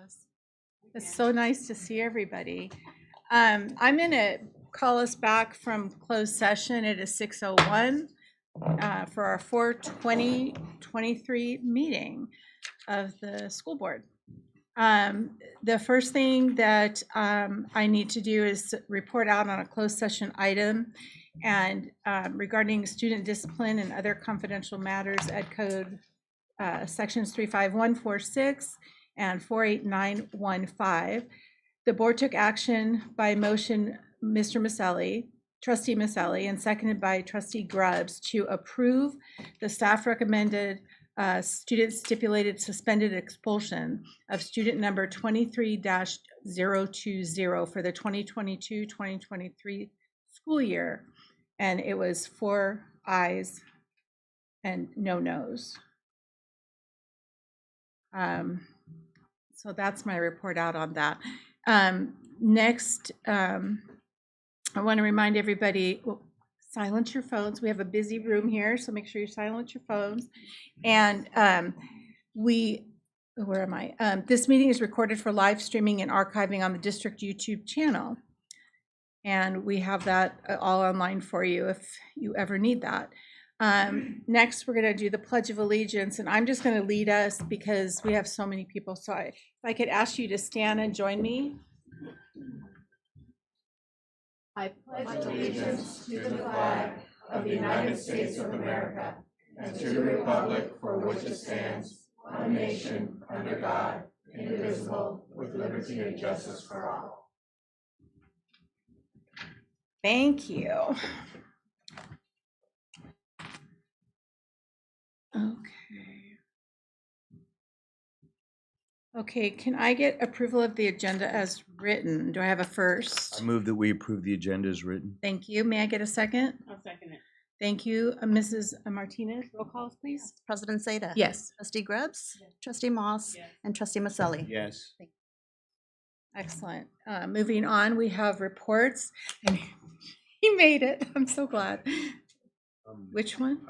us. It's so nice to see everybody. I'm going to call us back from closed session. It is 6:01 for our 4/20/23 meeting of the school board. The first thing that I need to do is report out on a closed session item and regarding student discipline and other confidential matters, Ed Code sections 35146 and 48915. The board took action by motion, Mr. Maselli, Trustee Maselli, and seconded by Trustee Grubbs to approve the staff recommended student stipulated suspended expulsion of student number 23-020 for the 2022-2023 school year. And it was 4 ayes and no noes. So that's my report out on that. Next, I want to remind everybody, silence your phones. We have a busy room here, so make sure you silence your phones. And where am I? This meeting is recorded for live streaming and archiving on the district YouTube channel. And we have that all online for you if you ever need that. Next, we're going to do the Pledge of Allegiance, and I'm just going to lead us because we have so many people. So if I could ask you to stand and join me. I pledge allegiance to the flag of the United States of America and to the republic for which it stands, one nation, under God, indivisible, with liberty and justice for all. Thank you. Okay, can I get approval of the agenda as written? Do I have a first? I move that we approve the agenda as written. Thank you. May I get a second? I'll second it. Thank you. Mrs. Martinez, roll calls, please. President Seda? Yes. Trustee Grubbs? Yes. Trustee Moss? Yes. And Trustee Maselli? Yes. Excellent. Moving on, we have reports, and he made it. I'm so glad. Which one?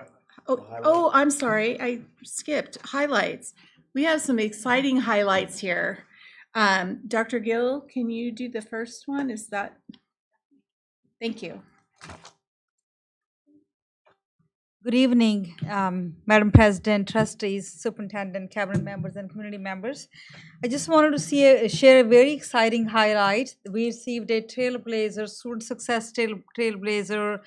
Oh, I'm sorry. I skipped highlights. We have some exciting highlights here. Dr. Gill, can you do the first one? Is that? Thank you. Good evening, Madam President, trustees, superintendent, cabinet members, and community members. I just wanted to share a very exciting highlight. We received a Trailblazer, Student Success Trailblazer,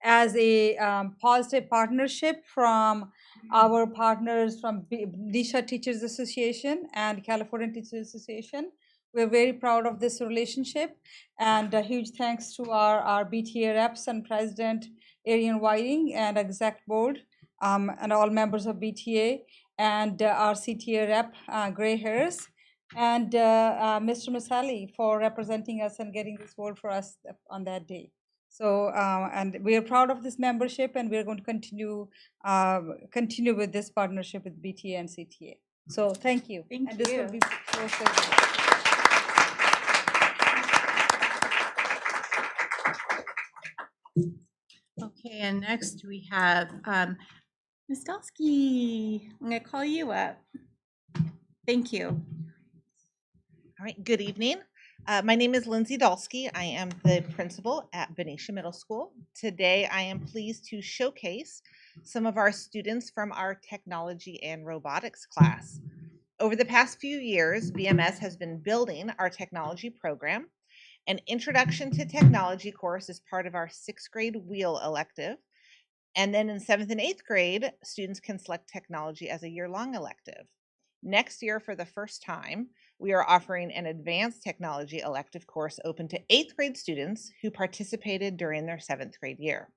as a positive partnership from our partners from Benicia Teachers Association and California Teachers Association. We're very proud of this relationship, and a huge thanks to our BTA reps and President Arian Whiting and exec board and all members of BTA and our CTA rep Gray Harris and Mr. Maselli for representing us and getting this award for us on that day. So and we are proud of this membership, and we're going to continue with this partnership with BTA and CTA. So thank you. Thank and you. This will be Okay, and next we have Ms. Delsky. I'm going to call you up. Thank you. All right, good evening. My name is Lindsay Dolsky. I am the principal at Benicia Middle School. Today, I am pleased to showcase some of our students from our technology and robotics class. Over the past few years, BMS has been building our technology program. An Introduction to Technology course is part of our 6th grade wheel elective. And then in 7th and 8th grade, students can select technology as a year-long elective. Next year, for the first time, we are offering an advanced technology elective course open to 8th grade students who participated during their 7th grade year.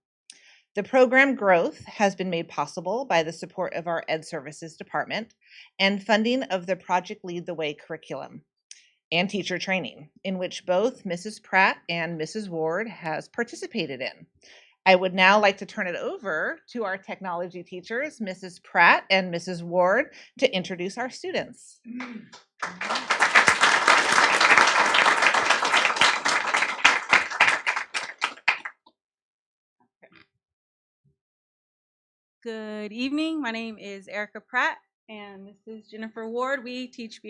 The program growth has been made possible by the support of our Ed Services Department and funding of the Project Lead the Way curriculum and teacher training, in which both Mrs. Pratt and Mrs. Ward has participated in. I would now like to turn it over to our technology teachers, Mrs. Pratt and Mrs. Ward, to introduce our students. Good evening. My name is Erica Pratt. And this is Jennifer Ward. We teach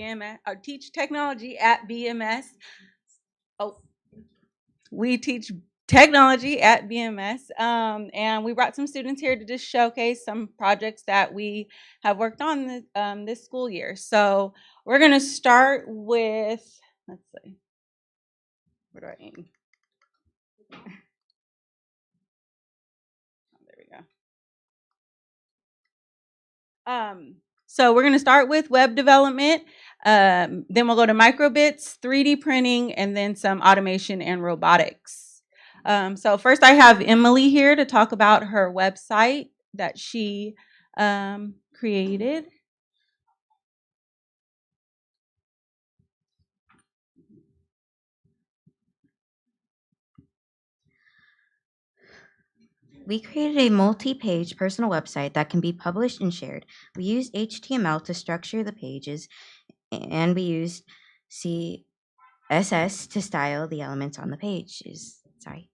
teach technology at BMS. Oh, we teach technology at BMS, and we brought some students here to just showcase some projects that we have worked on this school year. So we're going to start with, let's see, where do I aim? Oh, there we go. So we're going to start with web development. Then we'll go to microbits, 3D printing, and then some automation and robotics. So first I have Emily here to talk about her website that she created. We created a multi-page personal website that can be published and shared. We used HTML to structure the pages, and we used CSS to style the elements on the pages. Sorry.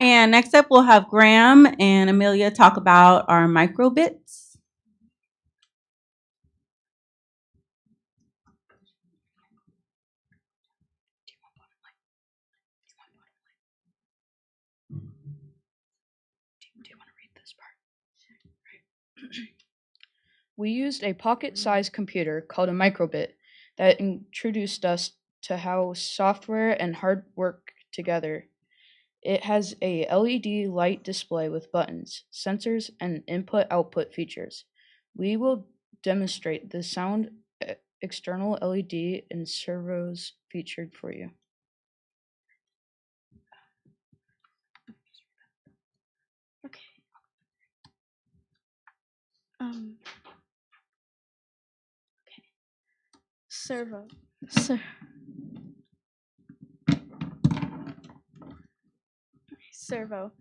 And next up, we'll have Graham and Amelia talk about our microbits. We used a pocket-sized computer called a microbit that introduced us to how software and hardware work together. It has a LED light display with buttons, sensors, and input-output features. We will demonstrate the sound external LED and servos featured for you. Okay. Okay. Servo. Servo.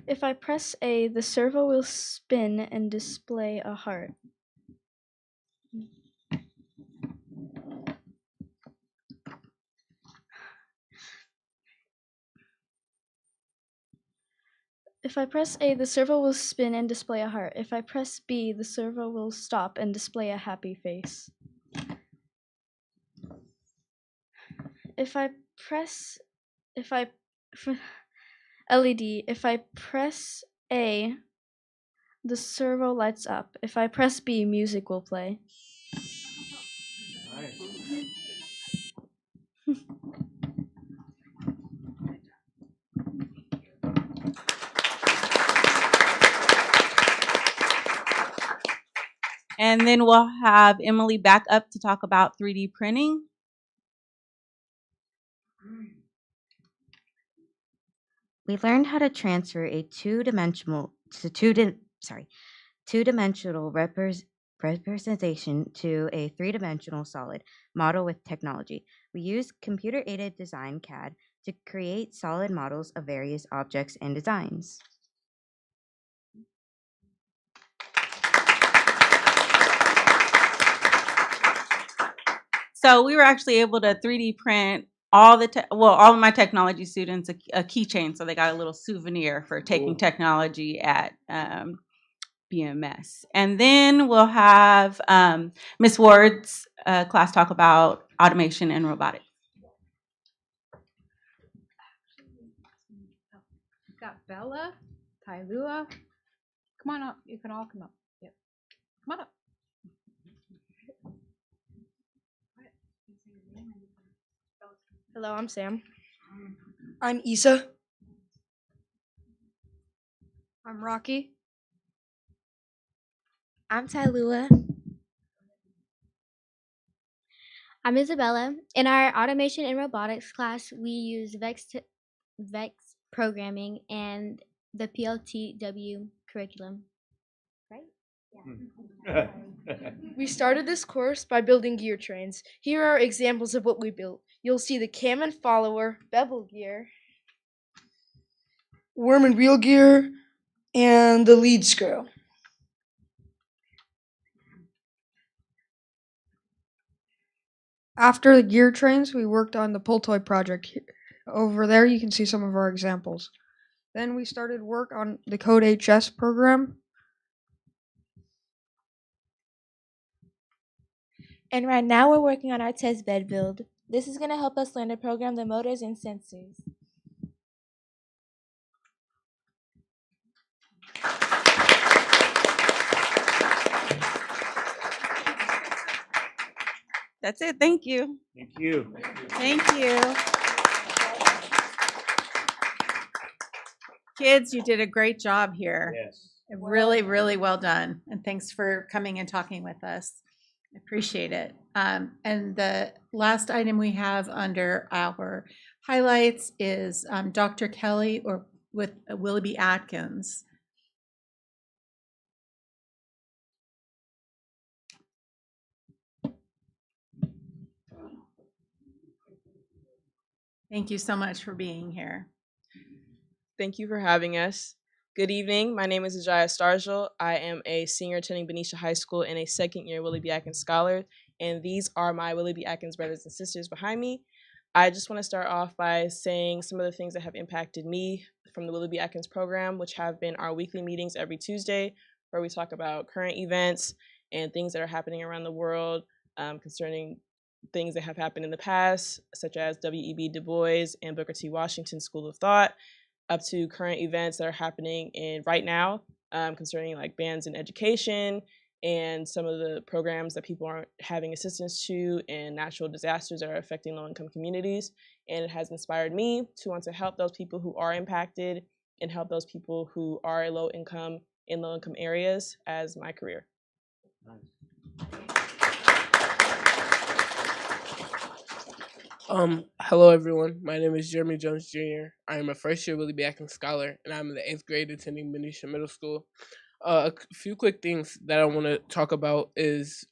If I press A, the servo will spin and display a heart. If I press A, the servo will spin and display a heart. If I press B, the servo will stop and display a happy face. If I press LED, if I press A, the servo lights up. If I press B, music will play. And then we'll have Emily back up to talk about 3D printing. We learned how to transfer a two-dimensional representation to a three-dimensional solid model with technology. We used computer-aided design CAD to create solid models of various objects and designs. So we were actually able to 3D print all of my technology students a keychain, so they got a little souvenir for taking technology at BMS. And then we'll have Ms. Ward's class talk about automation and robotics. We've got Bella, Tailua. Come on up. You can all come up. Yep. Come on up. Hello, I'm Sam. I'm Isa. I'm Rocky. I'm Tailua. I'm Isabella. In our automation and robotics class, we use VEX programming and the PLTW curriculum. Right? Yeah. We started this course by building gear trains. Here are examples of what we built. You'll see the cam and follower, bevel gear, Worm and wheel gear, and the lead screw. After the gear trains, we worked on the pull toy project. Over there, you can see some of our examples. Then we started work on the Code HS program. And right now we're working on our test bed build. This is going to help us learn to program the motors and sensors. That's it. Thank you. Thank you. Thank you. Kids, you did a great job here. Yes. Really, really well done. And thanks for coming and talking with us. I appreciate it. And the last item we have under our highlights is Dr. Kelly with Willoughby Atkins. Thank you so much for being here. Thank you for having us. Good evening. My name is Ajaya Stargel. I am a senior attending Benicia High School and a second-year Willoughby Atkins scholar, and these are my Willoughby Atkins brothers and sisters behind me. I just want to start off by saying some of the things that have impacted me from the Willoughby Atkins program, which have been our weekly meetings every Tuesday, where we talk about current events and things that are happening around the world concerning things that have happened in the past, such as W.E.B. Du Bois and Booker T. Washington School of Thought, up to current events that are happening right now concerning like bans in education and some of the programs that people aren't having assistance to and natural disasters that are affecting low-income communities. And it has inspired me to want to help those people who are impacted and help those people who are low-income in low-income areas as my career. Hello everyone. My name is Jeremy Jones Jr. I am a first-year Willoughby Atkins scholar, and I'm in the 8th grade attending Benicia Middle School. A few quick things that I want to talk about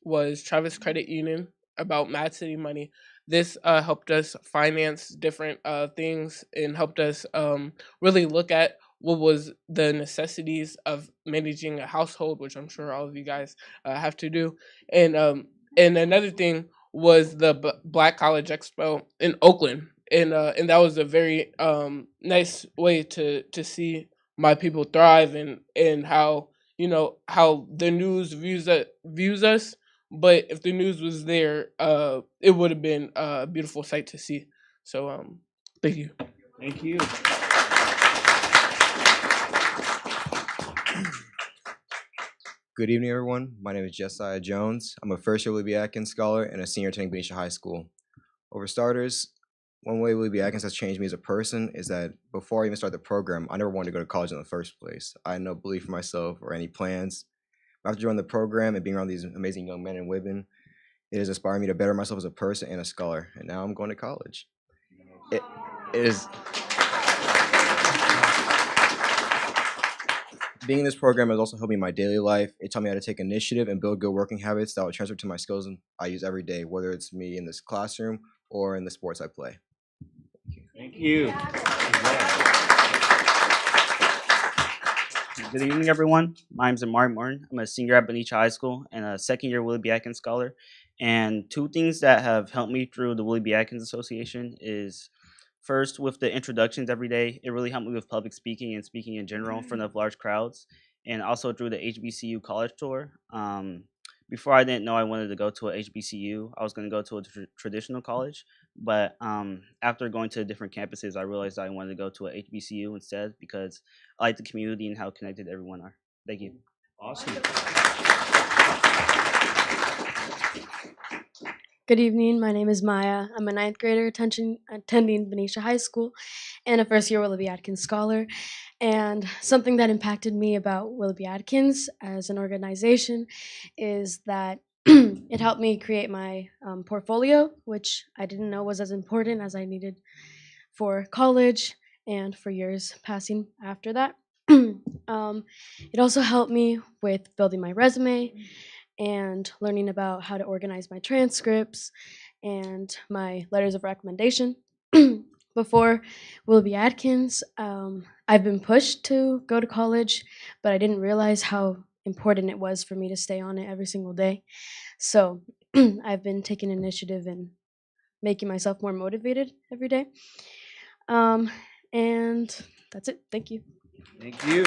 was Travis Credit Union about Mad City Money. This helped us finance different things and helped us really look at what was the necessities of managing a household, which I'm sure all of you guys have to do. And another thing was the Black College Expo in Oakland, and that was a very nice way to see my people thrive and how how the news views us. But if the news was there, it would have been a beautiful sight to see. So thank you. Thank you. Good evening, everyone. My name is Josiah Jones. I'm a first-year Willoughby Atkins scholar and a senior attending Benicia High School. For starters, one way Willoughby Atkins has changed me as a person is that before I even started the program, I never wanted to go to college in the first place. I had no belief in myself or any plans. After joining the program and being around these amazing young men and women, it has inspired me to better myself as a person and a scholar, and now I'm going to college. It is... Being in this program has also helped me in my daily life. It taught me how to take initiative and build good working habits that will transfer to my skills I use every day, whether it's me in this classroom or in the sports I play. Thank you. Good evening, everyone. My name is Amari Martin. I'm a senior at Benicia High School and a second-year Willoughby Atkins scholar. And two things that have helped me through the Willoughby Atkins Association is, first, with the introductions every day, it really helped me with public speaking and speaking in general in front of large crowds, and also through the HBCU college tour. Before, I didn't know I wanted to go to a HBCU. I was going to go to a traditional college, but after going to different campuses, I realized I wanted to go to a HBCU instead because I like the community and how connected everyone are. Thank you. Awesome. Good evening. My name is Maya. I'm a 9th grader attending Benicia High School and a first-year Willoughby Atkins scholar. And something that impacted me about Willoughby Atkins as an organization is that it helped me create my portfolio, which I didn't know was as important as I needed for college and for years passing after that. It also helped me with building my resume and learning about how to organize my transcripts and my letters of recommendation. Before Willoughby Atkins, I've been pushed to go to college, but I didn't realize how important it was for me to stay on it every single day. So I've been taking initiative and making myself more motivated every day. And that's it. Thank you. Thank you.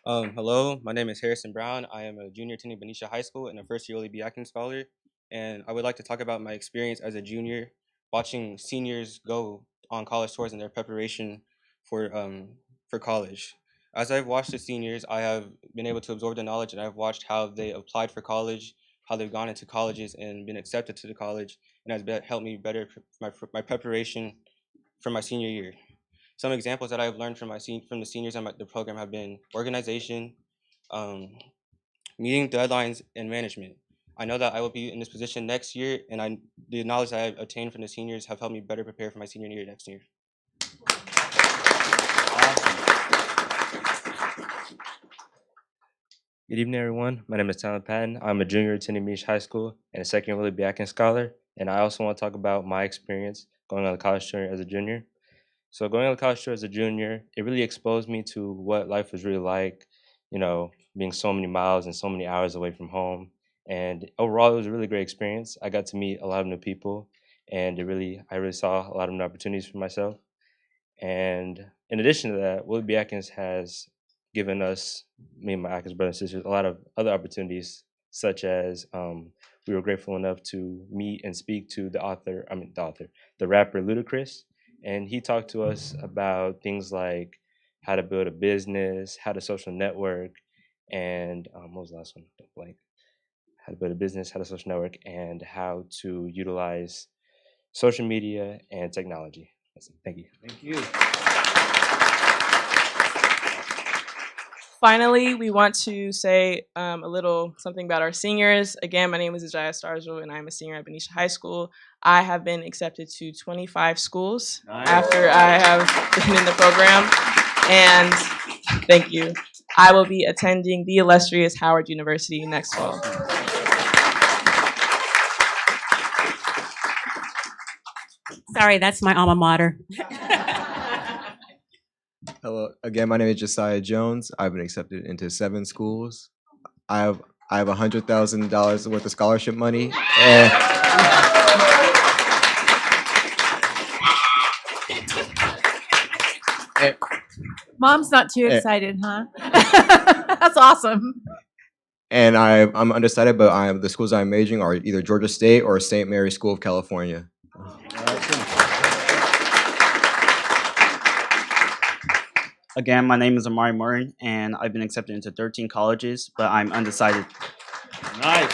Hello, my name is Harrison Brown. I am a junior attending Benicia High School and a first year Willoughby Atkins scholar. And I would like to talk about my experience as a junior watching seniors go on college tours and their preparation for college. As I've watched the seniors, I have been able to absorb the knowledge, and I've watched how they applied for college, how they've gone into colleges and been accepted to the college, and has helped me better my preparation for my senior year. Some examples that I've learned from the seniors on the program have been organization, meeting deadlines, and management. I know that I will be in this position next year, and the knowledge that I've obtained from the seniors have helped me better prepare for my senior year next year. Good evening, everyone. My name is Talon Patton. I'm a junior attending Benicia High School and a second year Willoughby Atkins scholar. And I also want to talk about my experience going on the college tour as a junior. So going on the college tour as a junior, it really exposed me to what life was really like, being so many miles and so many hours away from home. And overall, it was a really great experience. I got to meet a lot of new people, and I really saw a lot of new opportunities for myself. And in addition to that, Willoughby Atkins has given us, me and my Atkins brothers and sisters, a lot of other opportunities, such as we were grateful enough to meet and speak to the rapper Ludacris. And he talked to us about things like how to build a business, how to social network, and what was the last one? Like how to build a business, how to social network, and how to utilize social media and technology. Thank you. Thank you. Finally, we want to say a little something about our seniors. Again, my name is Ajaya Stargel, and I'm a senior at Benicia High School. I have been accepted to 25 schools after I have been in the program, and thank you. I will be attending the illustrious Howard University next fall. Sorry, that's my alma mater. Hello again. My name is Josiah Jones. I've been accepted into 7 schools. I have $100,000 worth of scholarship money. Mom's not too excited, huh? That's awesome. And I'm undecided, but the schools I'm majoring are either Georgia State or St. Mary's School of California. Again, my name is Amari Martin, and I've been accepted into 13 colleges, but I'm undecided. Nice.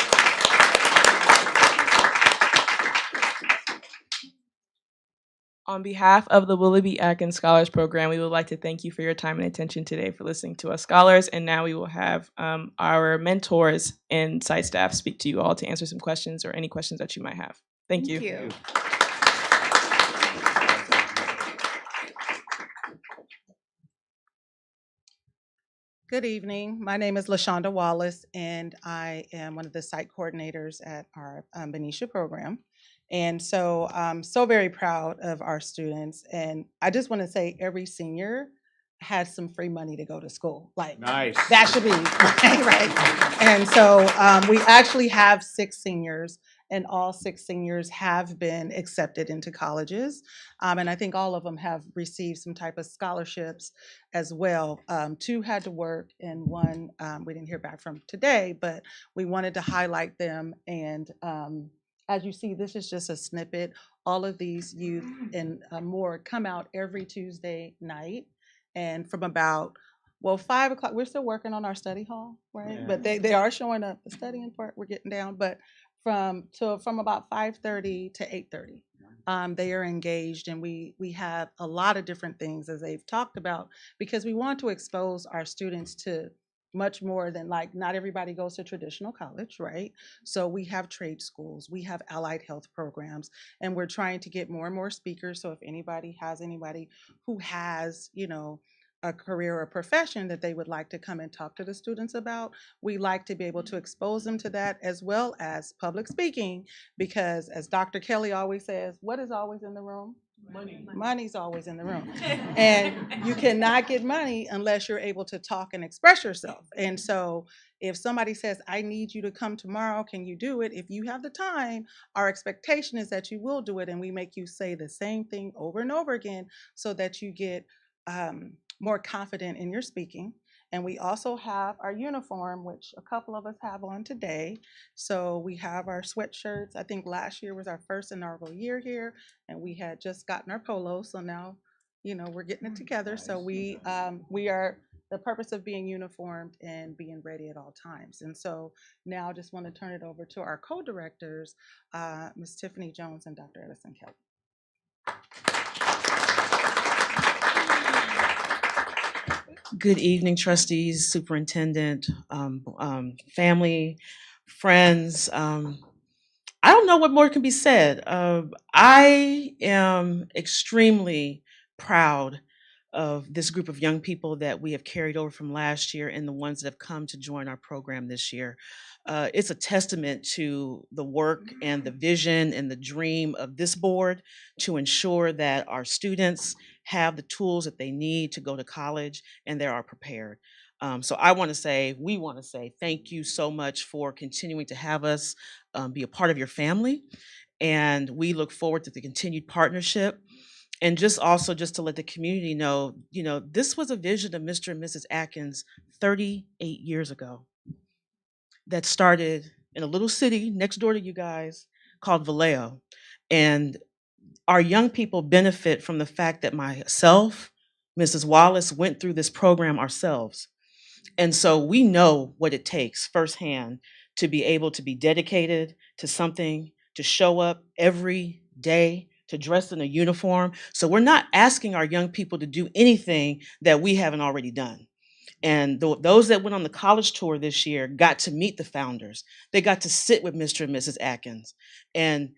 On behalf of the Willoughby Atkins Scholars Program, we would like to thank you for your time and attention today for listening to us scholars. And now we will have our mentors and site staff speak to you all to answer some questions or any questions that you might have. Thank you. Good evening. My name is LaShonda Wallace, and I am one of the site coordinators at our Benicia program. And so I'm so very proud of our students. And I just want to say every senior has some free money to go to school. Like, nice. That should be right. And so we actually have 6 seniors, and all 6 seniors have been accepted into colleges. And I think all of them have received some type of scholarships as well. 2 had to work, and 1 we didn't hear back from today, but we wanted to highlight them. And as you see, this is just a snippet. All of these youth and more come out every Tuesday night. And from about, 5 o'clock, we're still working on our study hall, right? Yeah. But they are showing up. The studying part, we're getting down. But from about 5:30 to 8:30, they are engaged, and we have a lot of different things, as they've talked about, because we want to expose our students to much more than, like, not everybody goes to traditional college, right? So we have trade schools, we have allied health programs, and we're trying to get more and more speakers. So if anybody who has, a career or profession that they would like to come and talk to the students about, we like to be able to expose them to that, as well as public speaking, because as Dr. Kelly always says, what is always in the room? Money's always in the room. And you cannot get money unless you're able to talk and express yourself. And so if somebody says, I need you to come tomorrow, can you do it? If you have the time, our expectation is that you will do it. And we make you say the same thing over and over again so that you get more confident in your speaking. And we also have our uniform, which a couple of us have on today. So we have our sweatshirts. I think last year was our first inaugural year here, and we had just gotten our polos. So now, we're getting it together. So we are the purpose of being uniformed and being ready at all times. And so now I just want to turn it over to our co-directors, Ms. Tiffany Jones and Dr. Edison Kelly. Good evening, trustees, superintendent, family, friends. I don't know what more can be said. I am extremely proud of this group of young people that we have carried over from last year and the ones that have come to join our program this year. It's a testament to the work and the vision and the dream of this board to ensure that our students have the tools that they need to go to college and they are prepared. So we want to say thank you so much for continuing to have us be a part of your family. And we look forward to the continued partnership. And just to let the community know, this was a vision of Mr. and Mrs. Atkins 38 years ago that started in a little city next door to you guys called Vallejo. And our young people benefit from the fact that myself, Mrs. Wallace, went through this program ourselves. And so we know what it takes firsthand to be able to be dedicated to something, to show up every day, to dress in a uniform. So we're not asking our young people to do anything that we haven't already done. And those that went on the college tour this year got to meet the founders. They got to sit with Mr. and Mrs. Atkins and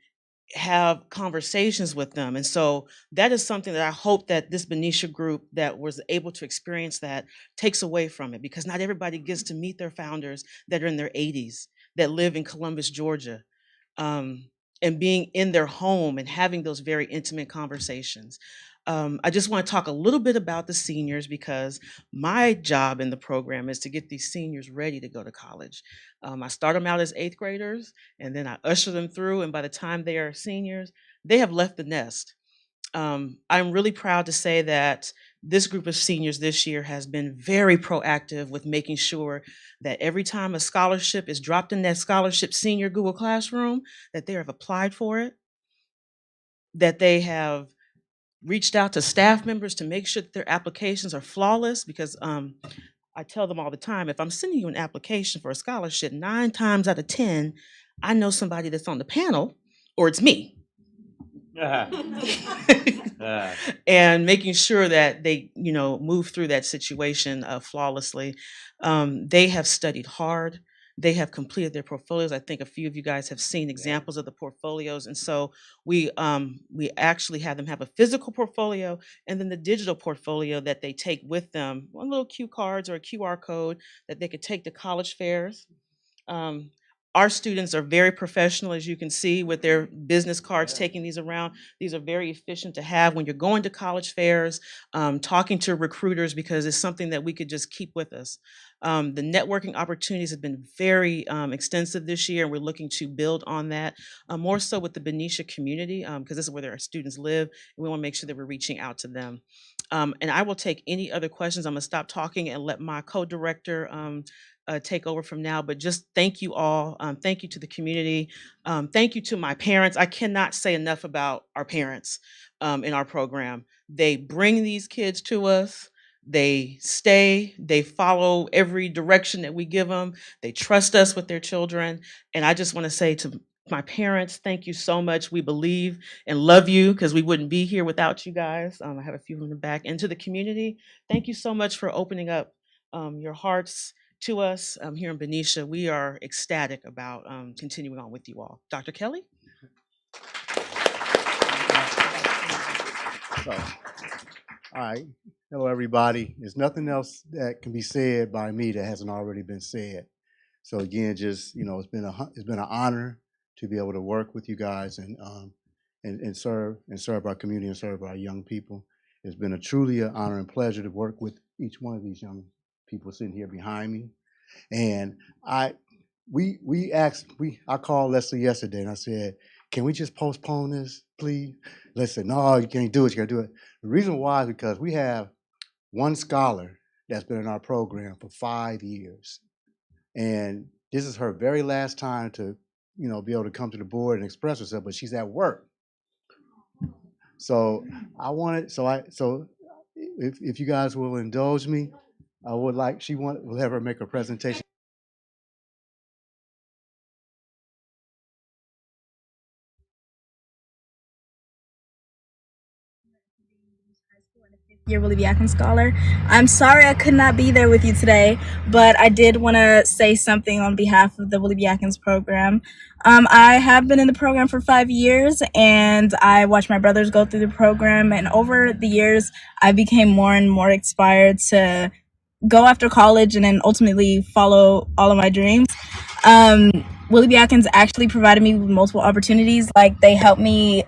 have conversations with them. And so that is something that I hope that this Benicia group that was able to experience that takes away from it, because not everybody gets to meet their founders that are in their 80s, that live in Columbus, Georgia, and being in their home and having those very intimate conversations. I just want to talk a little bit about the seniors, because my job in the program is to get these seniors ready to go to college. I start them out as 8th graders, and then I usher them through, and by the time they are seniors, they have left the nest. I'm really proud to say that this group of seniors this year has been very proactive with making sure that every time a scholarship is dropped in that scholarship senior Google Classroom, that they have applied for it, that they have reached out to staff members to make sure that their applications are flawless, because I tell them all the time, if I'm sending you an application for a scholarship, 9 times out of 10, I know somebody that's on the panel, or it's me. And making sure that they, move through that situation flawlessly. They have studied hard. They have completed their portfolios. I think a few of you guys have seen examples of the portfolios. And so we actually have them have a physical portfolio and then the digital portfolio that they take with them, one little cue cards or a QR code that they could take to college fairs. Our students are very professional, as you can see, with their business cards, taking these around. These are very efficient to have when you're going to college fairs, talking to recruiters, because it's something that we could just keep with us. The networking opportunities have been very extensive this year, and we're looking to build on that, more so with the Benicia community, because this is where our students live, and we want to make sure that we're reaching out to them. And I will take any other questions. I'm going to stop talking and let my co-director take over from now, but just thank you all. Thank you to the community. Thank you to my parents. I cannot say enough about our parents in our program. They bring these kids to us. They stay, they follow every direction that we give them. They trust us with their children. And I just want to say to my parents, thank you so much. We believe and love you, because we wouldn't be here without you guys. I have a few in the back. And to the community, thank you so much for opening up your hearts to us here in Benicia. We are ecstatic about continuing on with you all. Dr. Kelly? So, all right. Hello, everybody. There's nothing else that can be said by me that hasn't already been said. So again, just it's been an honor to be able to work with you guys and and serve our community and serve our young people. It's been a truly an honor and pleasure to work with each one of these young people sitting here behind me. And I called Leslie yesterday and I said, can we just postpone this, please? Leslie said, no, you can't do it, you gotta do it. The reason why is because we have one scholar that's been in our program for 5 years. And this is her very last time to, be able to come to the board and express herself, but she's at work. So if you guys will indulge me, I would like, we'll have her make a presentation. Year Willoughby Atkins Scholar. I'm sorry I could not be there with you today, but I did want to say something on behalf of the Willoughby Atkins program. I have been in the program for 5 years, and I watched my brothers go through the program, and over the years, I became more and more inspired to go after college and then ultimately follow all of my dreams. Willoughby Atkins actually provided me with multiple opportunities. Like, they helped me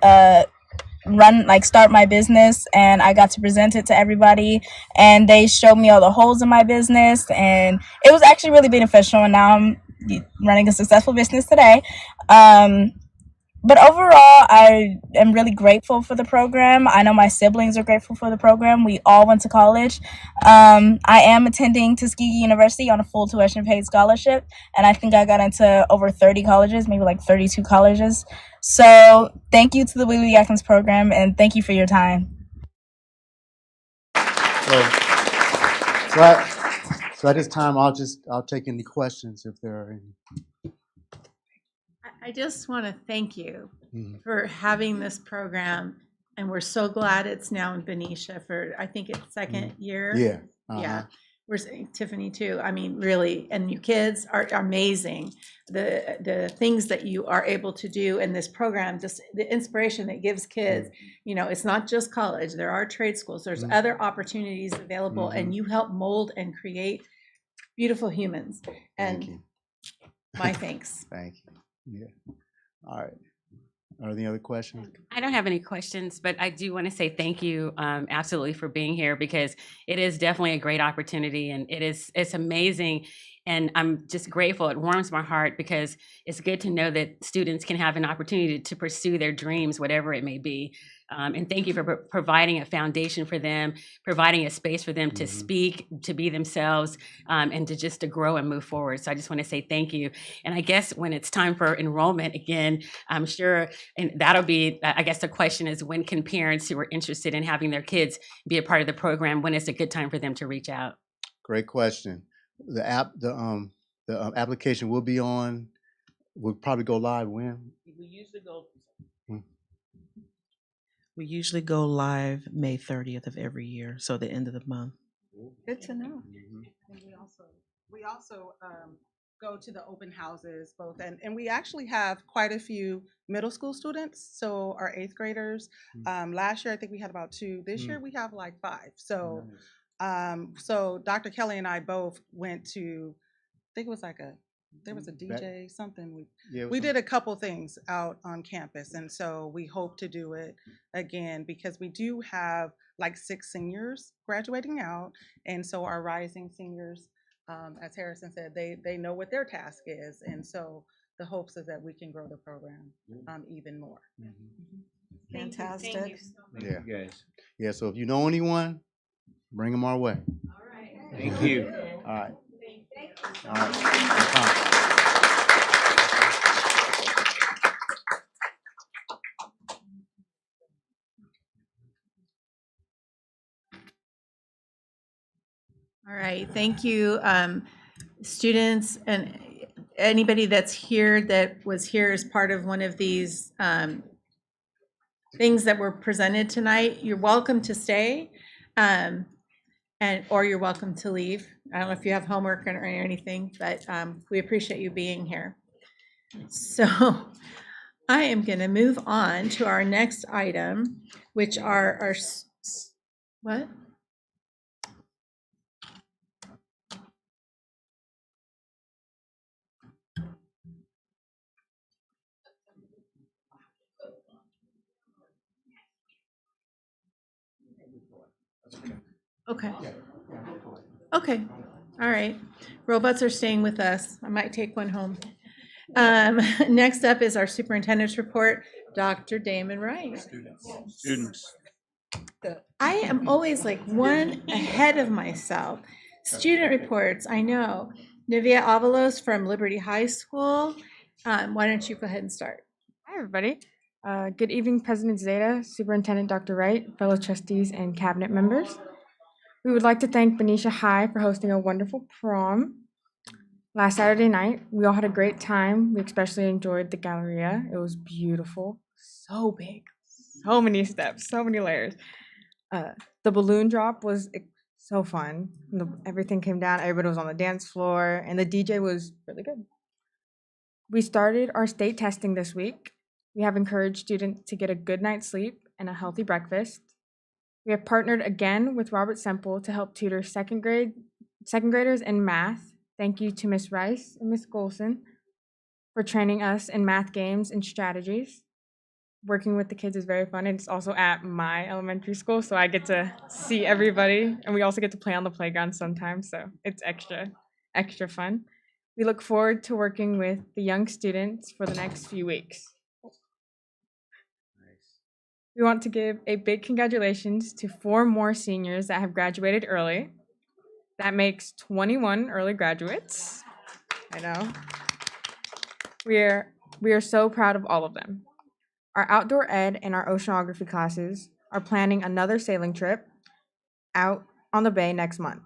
start my business, and I got to present it to everybody, and they showed me all the holes in my business, and it was actually really beneficial, and now I'm running a successful business today. But overall, I am really grateful for the program. I know my siblings are grateful for the program. We all went to college. I am attending Tuskegee University on a full tuition paid scholarship, and I think I got into over 30 colleges, maybe like 32 colleges. So thank you to the Willoughby Atkins program, and thank you for your time. So at this time, I'll take any questions if there are any. I just want to thank you for having this program, and we're so glad it's now in Benicia for, I think it's second year. Yeah. Yeah. We're saying Tiffany too. I mean, really, and you kids are amazing. The things that you are able to do in this program, just the inspiration it gives kids. It's not just college. There are trade schools. There's other opportunities available, and you help mold and create beautiful humans. And my thanks. Thank you. Yeah. All right. Are there any other questions? I don't have any questions, but I do want to say thank you absolutely for being here, because it is definitely a great opportunity, and it's amazing. And I'm just grateful. It warms my heart, because it's good to know that students can have an opportunity to pursue their dreams, whatever it may be. And thank you for providing a foundation for them, providing a space for them to speak, to be themselves, and to grow and move forward. So I just want to say thank you. And I guess when it's time for enrollment again, I'm sure, and that'll be, I guess the question is, when can parents who are interested in having their kids be a part of the program, when is a good time for them to reach out? Great question. The application will be on. We'll probably go live when? We usually go live May 30th of every year, so the end of the month. Good to know. And we also go to the open houses both, and we actually have quite a few middle school students. So our 8th graders. Last year I think we had about 2. This year we have like 5. So so Dr. Kelly and I both went to, I think it was like there was a DJ, something. We did a couple things out on campus, and so we hope to do it again, because we do have like 6 seniors graduating out, and so our rising seniors, as Harrison said, they know what their task is, and so the hopes is that we can grow the program even more. Fantastic. Thank you so much. Yeah. You guys. Yeah. So if you know anyone, bring them our way. All right. Thank you. All right. All right. All right, thank you, students, and anybody that's here that was here as part of one of these things that were presented tonight. You're welcome to stay, or you're welcome to leave. I don't know if you have homework or anything, but we appreciate you being here. So I am going to move on to our next item, which are our what? Okay. Okay. All right. Robots are staying with us. I might take one home. Next up is our superintendent's report, Dr. Damon Wright. Students. I am always like one ahead of myself. Student reports, I know. Nivea Avalos from Liberty High School. Why don't you go ahead and start? Hi, everybody. Good evening, President Zeta, Superintendent Dr. Wright, fellow trustees, and cabinet members. We would like to thank Benicia High for hosting a wonderful prom. Last Saturday night, we all had a great time. We especially enjoyed the Galleria. It was beautiful, so big, so many steps, so many layers. The balloon drop was so fun. Everything came down, everybody was on the dance floor, and the DJ was really good. We started our state testing this week. We have encouraged students to get a good night's sleep and a healthy breakfast. We have partnered again with Robert Semple to help tutor second graders in math. Thank you to Ms. Rice and Ms. Golson for training us in math games and strategies. Working with the kids is very fun, and it's also at my elementary school, so I get to see everybody, and we also get to play on the playground sometimes, so it's extra fun. We look forward to working with the young students for the next few weeks. We want to give a big congratulations to 4 more seniors that have graduated early. That makes 21 early graduates. I know. We are so proud of all of them. Our outdoor ed and our oceanography classes are planning another sailing trip out on the bay next month.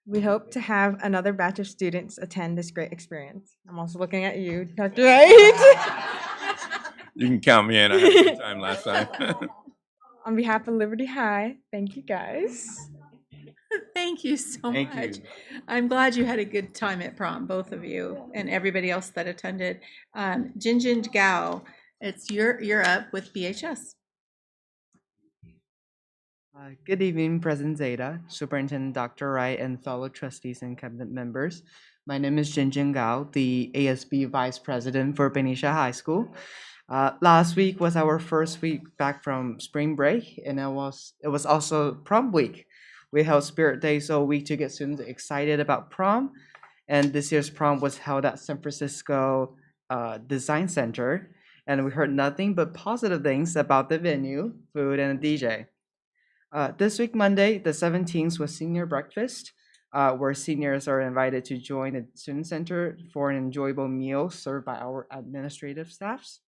We hope to have another batch of students attend this great experience. I'm also looking at you, Dr. Wright. You can count me in. I had a good time last time. On behalf of Liberty High, thank you guys. Thank you so Thank much. you. I'm glad you had a good time at prom, both of you and everybody else that attended. Jinjin Gao, you're up with BHS. Good evening, President Zeta, Superintendent Dr. Wright, and fellow trustees and cabinet members. My name is Jinjin Gao, the ASB Vice President for Benicia High School. Last week was our first week back from spring break, and it was also prom week. We held Spirit Days all week to get students excited about prom, and this year's prom was held at San Francisco Design Center, and we heard nothing but positive things about the venue, food, and the DJ. This week, Monday, the 17th, was senior breakfast, where seniors are invited to join the student center for an enjoyable meal served by our administrative staffs.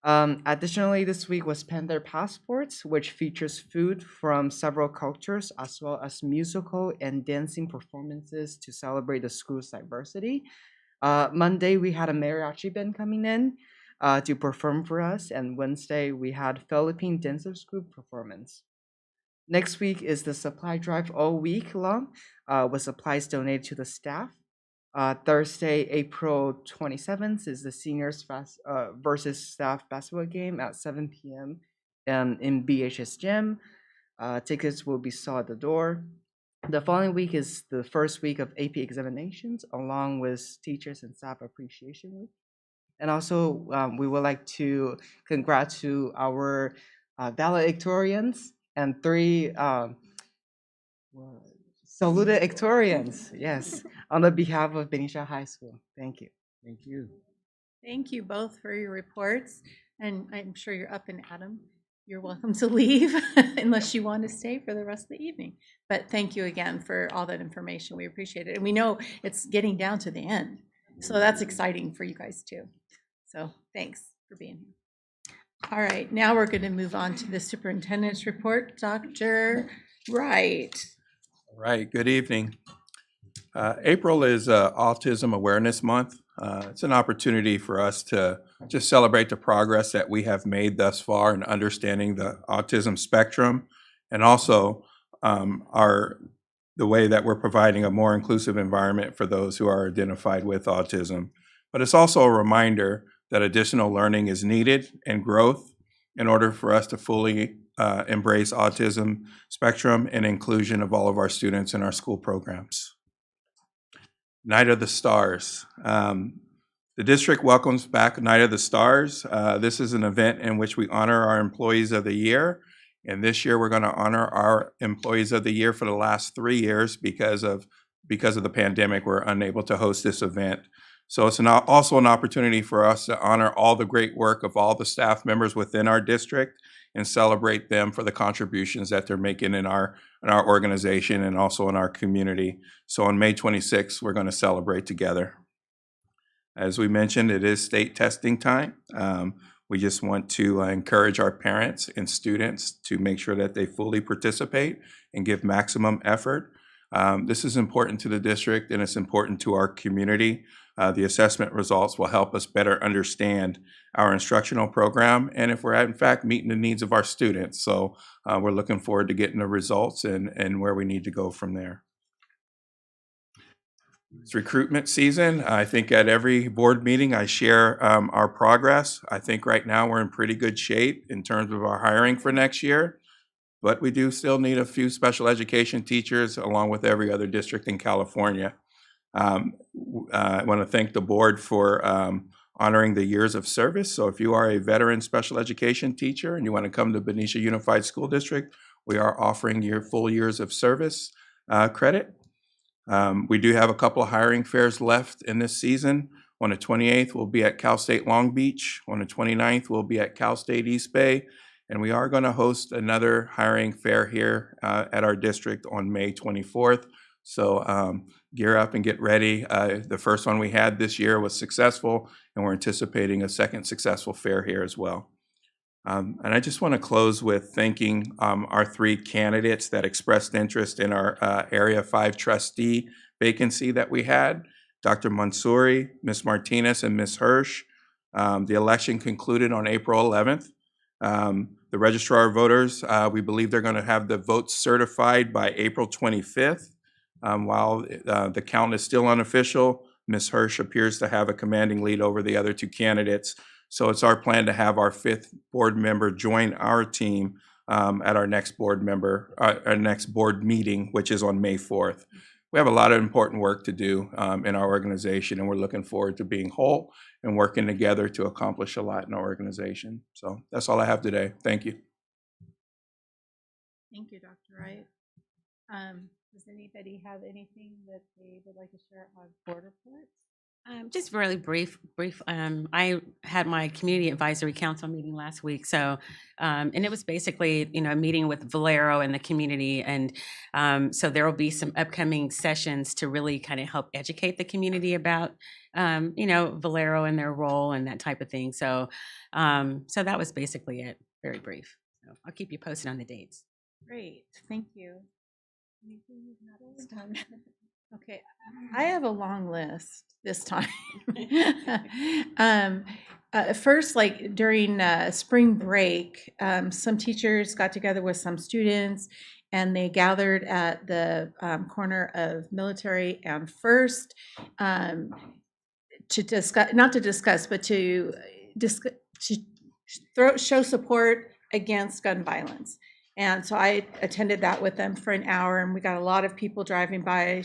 Additionally, this week was Panther Passports, which features food from several cultures, as well as musical and dancing performances to celebrate the school's diversity. Monday, we had a mariachi band coming in to perform for us, and Wednesday, we had Philippine dancers group performance. Next week is the supply drive all week long, with supplies donated to the staff. Thursday, April 27th is the seniors versus staff basketball game at 7 p.m. In BHS Gym. Tickets will be sold at the door. The following week is the first week of AP examinations, along with Teachers and Staff Appreciation Week. And also, we would like to congratulate to our valedictorians and 3 salutatorians, yes, on the behalf of Benicia High School. Thank you. Thank you. Thank you both for your reports, and I'm sure you're up and Adam. You're welcome to leave unless you want to stay for the rest of the evening. But thank you again for all that information. We appreciate it. And we know it's getting down to the end. So that's exciting for you guys too. So thanks for being here. All right, now we're going to move on to the superintendent's report. Dr. Wright. All right, good evening. April is Autism Awareness Month. It's an opportunity for us to just celebrate the progress that we have made thus far in understanding the autism spectrum, and also the way that we're providing a more inclusive environment for those who are identified with autism. But it's also a reminder that additional learning is needed and growth in order for us to fully embrace autism spectrum and inclusion of all of our students in our school programs. Night of the Stars. The district welcomes back Night of the Stars. This is an event in which we honor our employees of the year And this year, we're going to honor our Employees of the Year for the last 3 years because of the pandemic. We're unable to host this event. So it's also an opportunity for us to honor all the great work of all the staff members within our district and celebrate them for the contributions that they're making in our organization and also in our community. So on May 26th, we're going to celebrate together. As we mentioned, it is state testing time. We just want to encourage our parents and students to make sure that they fully participate and give maximum effort. This is important to the district and it's important to our community. The assessment results will help us better understand our instructional program and if we're in fact meeting the needs of our students. So we're looking forward to getting the results and where we need to go from there. It's recruitment season. I think at every board meeting I share our progress. I think right now we're in pretty good shape in terms of our hiring for next year, but we do still need a few special education teachers along with every other district in California. I want to thank the board for honoring the years of service. So if you are a veteran special education teacher and you want to come to Benicia Unified School District, we are offering your full years of service credit. We do have a couple of hiring fairs left in this season. On the 28th, we'll be at Cal State Long Beach. On the 29th, we'll be at Cal State East Bay. And we are going to host another hiring fair here at our district on May 24th. So gear up and get ready. The first one we had this year was successful, and we're anticipating a second successful fair here as well. And I just want to close with thanking our 3 candidates that expressed interest in our Area 5 trustee vacancy that we had, Dr. Mansouri, Ms. Martinez, and Ms. Hirsch. The election concluded on April 11th. The registrar of voters, we believe they're going to have the votes certified by April 25th. While the count is still unofficial, Ms. Hirsch appears to have a commanding lead over the other 2 candidates. So it's our plan to have our 5th board member join our team at our next board meeting, which is on May 4th. We have a lot of important work to do in our organization, and we're looking forward to being whole and working together to accomplish a lot in our organization. So that's all I have today. Thank you. Thank you, Dr. Wright. Does anybody have anything that they would like to share on board reports? Just really brief. I had my community advisory council meeting last week, so and it was basically a meeting with Valero and the community, and so there will be some upcoming sessions to really kind of help educate the community about Valero and their role and that type of thing. So so that was basically it. Very brief. So I'll keep you posted on the dates. Great, thank you. Anything you've noticed on? Okay, I have a long list this time. First, like during spring break, some teachers got together with some students and they gathered at the corner of Military and First to discuss, not to discuss, but to show support against gun violence. And so I attended that with them for an hour, and we got a lot of people driving by,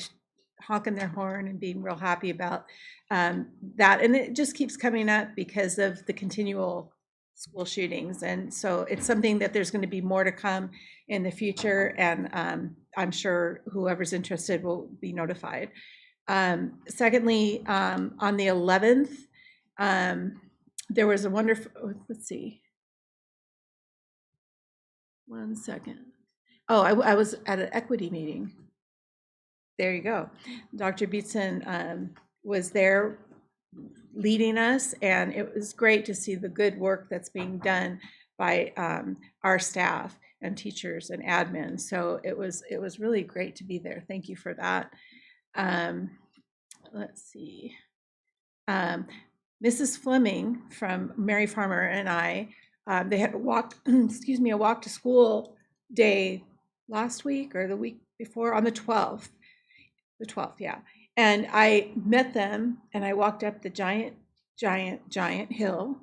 honking their horn and being real happy about that. And it just keeps coming up because of the continual school shootings. And so it's something that there's going to be more to come in the future. And I'm sure whoever's interested will be notified. Secondly, on the 11th, there was a wonderful, let's see. One second. Oh, I was at an equity meeting. There you go. Dr. Beatson was there leading us, and it was great to see the good work that's being done by our staff and teachers and admin. So it was really great to be there. Thank you for that. Let's see. Mrs. Fleming from Mary Farmer and I, they had walked, excuse me, a walk to school day last week or the week before on the 12th. The 12th, yeah. And I met them and I walked up the giant hill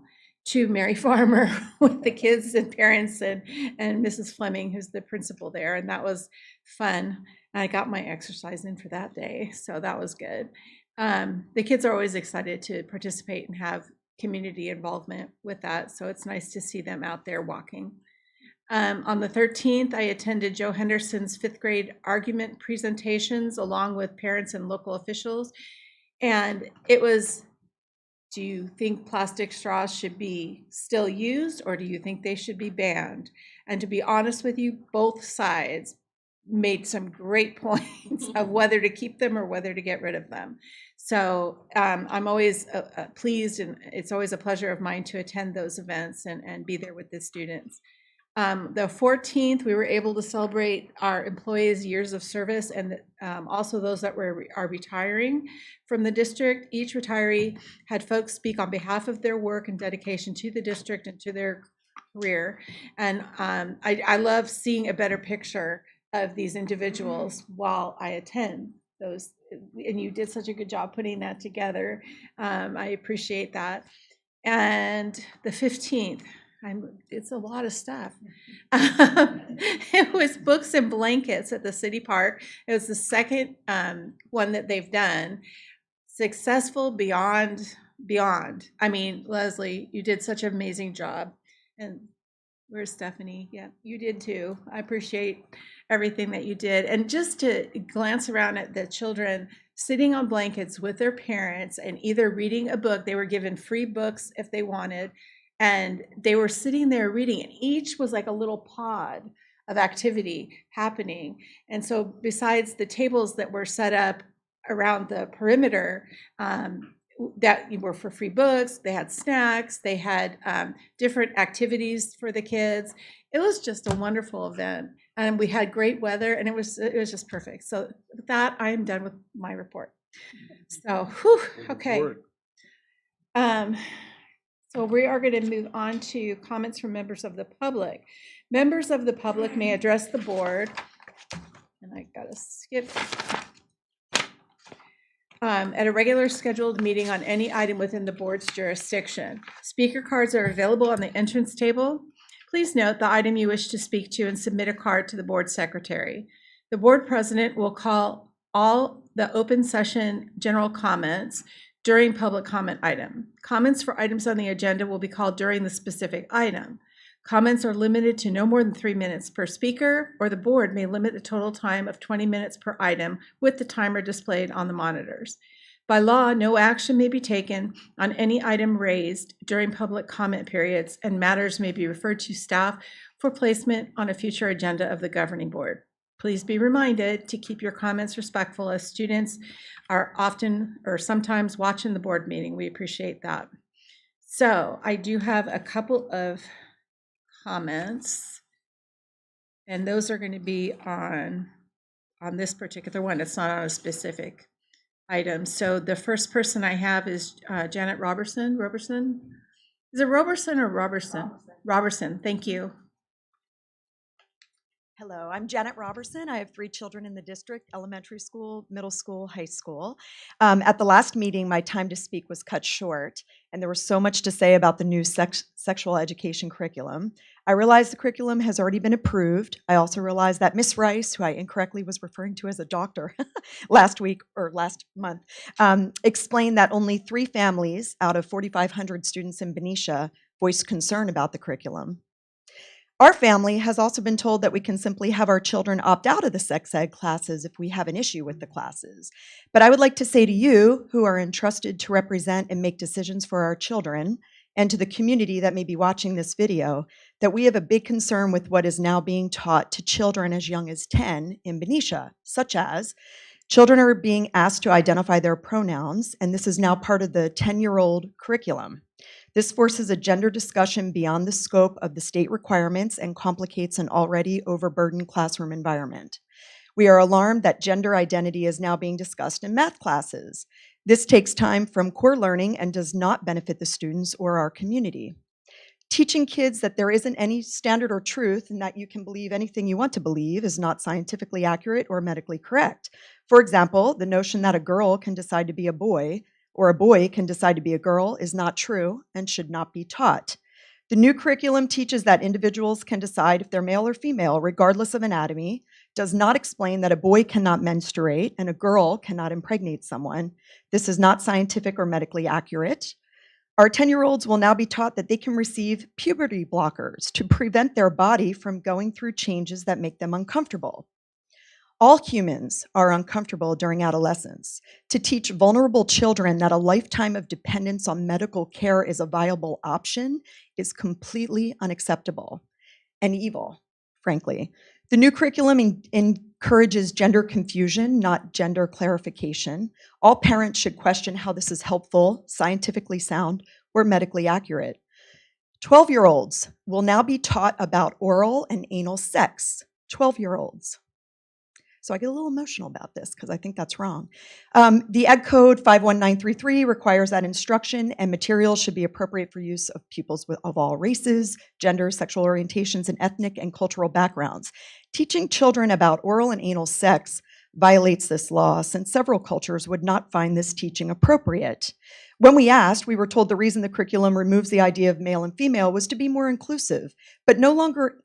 to Mary Farmer with the kids and parents and Mrs. Fleming, who's the principal there. And that was fun. I got my exercise in for that day. So that was good. The kids are always excited to participate and have community involvement with that. So it's nice to see them out there walking. On the 13th, I attended Joe Henderson's 5th grade argument presentations along with parents and local officials. And it was, do you think plastic straws should be still used, or do you think they should be banned? And to be honest with you, both sides made some great points of whether to keep them or whether to get rid of them. So I'm always pleased, and it's always a pleasure of mine to attend those events and be there with the students. The 14th, we were able to celebrate our employees' years of service, and also those that are retiring from the district. Each retiree had folks speak on behalf of their work and dedication to the district and to their career. And I love seeing a better picture of these individuals while I attend those. And you did such a good job putting that together. I appreciate that. And the 15th, it's a lot of stuff. It was books and blankets at the city park. It was the second one that they've done. Successful beyond. I mean, Leslie, you did such an amazing job. And where's Stephanie? Yeah, you did too. I appreciate everything that you did. And just to glance around at the children sitting on blankets with their parents and either reading a book, they were given free books if they wanted, and they were sitting there reading, and each was like a little pod of activity happening. And so besides the tables that were set up around the perimeter, that were for free books, they had snacks, they had different activities for the kids. It was just a wonderful event, and we had great weather, and it was just perfect. So with that, I am done with my report. So, okay. So we are going to move on to comments from members of the public. Members of the public may address the board, and I gotta skip. At a regular scheduled meeting on any item within the board's jurisdiction. Speaker cards are available on the entrance table. Please note the item you wish to speak to and submit a card to the board secretary. The board president will call all the open session general comments during public comment item. Comments for items on the agenda will be called during the specific item. Comments are limited to no more than 3 minutes per speaker, or the board may limit the total time of 20 minutes per item with the timer displayed on the monitors. By law, no action may be taken on any item raised during public comment periods, and matters may be referred to staff for placement on a future agenda of the governing board. Please be reminded to keep your comments respectful, as students are often or sometimes watching the board meeting. We appreciate that. So I do have a couple of comments, and those are going to be on this particular one. It's not on a specific item. So the first person I have is Janet Robertson. Robertson? Is it Robertson or Robertson? Robertson, thank you. Hello, I'm Janet Robertson. I have 3 children in the district: elementary school, middle school, high school. At the last meeting, my time to speak was cut short, and there was so much to say about the new sexual education curriculum. I realize the curriculum has already been approved. I also realize that Miss Rice, who I incorrectly was referring to as a doctor last month, explained that only 3 families out of 4,500 students in Benicia voiced concern about the curriculum. Our family has also been told that we can simply have our children opt out of the sex ed classes if we have an issue with the classes. But I would like to say to you, who are entrusted to represent and make decisions for our children, and to the community that may be watching this video, that we have a big concern with what is now being taught to children as young as 10 in Benicia, such as children are being asked to identify their pronouns, and this is now part of the 10-year-old curriculum. This forces a gender discussion beyond the scope of the state requirements and complicates an already overburdened classroom environment. We are alarmed that gender identity is now being discussed in math classes. This takes time from core learning and does not benefit the students or our community. Teaching kids that there isn't any standard or truth and that you can believe anything you want to believe is not scientifically accurate or medically correct. For example, the notion that a girl can decide to be a boy or a boy can decide to be a girl is not true and should not be taught. The new curriculum teaches that individuals can decide if they're male or female, regardless of anatomy, does not explain that a boy cannot menstruate and a girl cannot impregnate someone. This is not scientific or medically accurate. Our 10-year-olds will now be taught that they can receive puberty blockers to prevent their body from going through changes that make them uncomfortable. All humans are uncomfortable during adolescence. To teach vulnerable children that a lifetime of dependence on medical care is a viable option is completely unacceptable and evil, frankly. The new curriculum encourages gender confusion, not gender clarification. All parents should question how this is helpful, scientifically sound, or medically accurate. 12-year-olds will now be taught about oral and anal sex. 12-year-olds. So I get a little emotional about this because I think that's wrong. The Ed Code 51933 requires that instruction and materials should be appropriate for use of pupils of all races, genders, sexual orientations, and ethnic and cultural backgrounds. Teaching children about oral and anal sex violates this law, since several cultures would not find this teaching appropriate. When we asked, we were told the reason the curriculum removes the idea of male and female was to be more inclusive, but no longer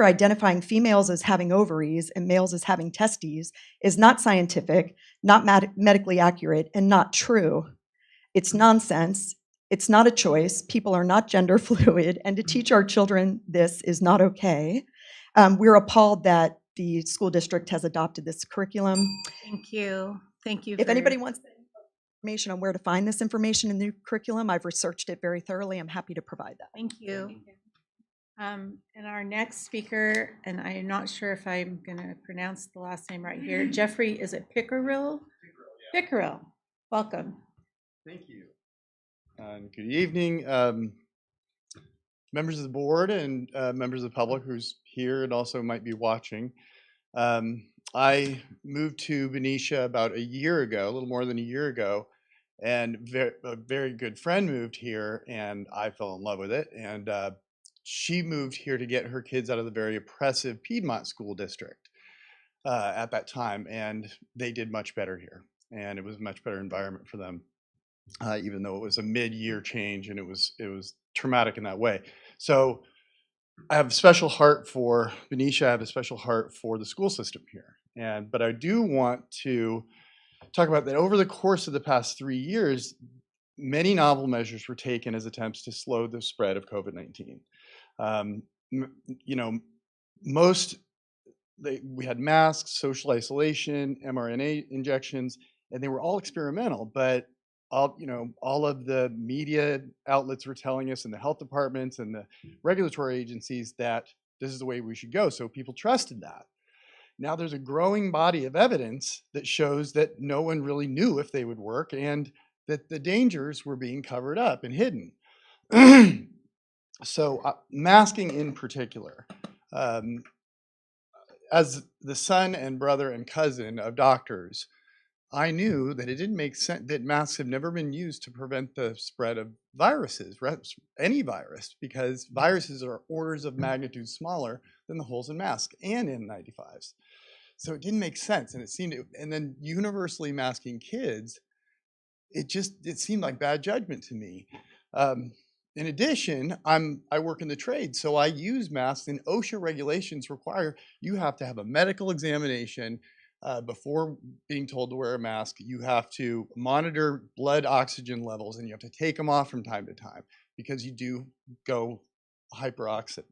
identifying females as having ovaries and males as having testes is not scientific, not medically accurate, and not true. It's nonsense. It's not a choice. People are not gender fluid, and to teach our children this is not okay. We're appalled that the school district has adopted this curriculum. Thank you. Thank you. If anybody wants information on where to find this information in the curriculum, I've researched it very thoroughly. I'm happy to provide that. Thank you. And our next speaker, and I'm not sure if I'm going to pronounce the last name right here, Jeffrey, is it Pickerill? Pickerill. Welcome. Thank you. Good evening, members of the board and members of the public who's here and also might be watching. I moved to Benicia about a year ago, a little more than a year ago, and a very good friend moved here, and I fell in love with it. And she moved here to get her kids out of the very oppressive Piedmont school district at that time, and they did much better here, and it was a much better environment for them, even though it was a mid-year change and it was traumatic in that way. So I have a special heart for Benicia. I have a special heart for the school system here. But I do want to talk about that over the course of the past 3 years, many novel measures were taken as attempts to slow the spread of COVID-19. We had masks, social isolation, mRNA injections, and they were all experimental, but all of the media outlets were telling us, and the health departments and the regulatory agencies, that this is the way we should go. So people trusted that. Now there's a growing body of evidence that shows that no one really knew if they would work, and that the dangers were being covered up and hidden. So masking in particular, as the son and brother and cousin of doctors, I knew that it didn't make sense that masks have never been used to prevent the spread of viruses, any virus, because viruses are orders of magnitude smaller than the holes in masks and N95s. So it didn't make sense, and it seemed and then universally masking kids, it seemed like bad judgment to me. In addition, I work in the trade, so I use masks, and OSHA regulations require you have to have a medical examination before being told to wear a mask. You have to monitor blood oxygen levels, and you have to take them off from time to time, because you do go hyperoxia,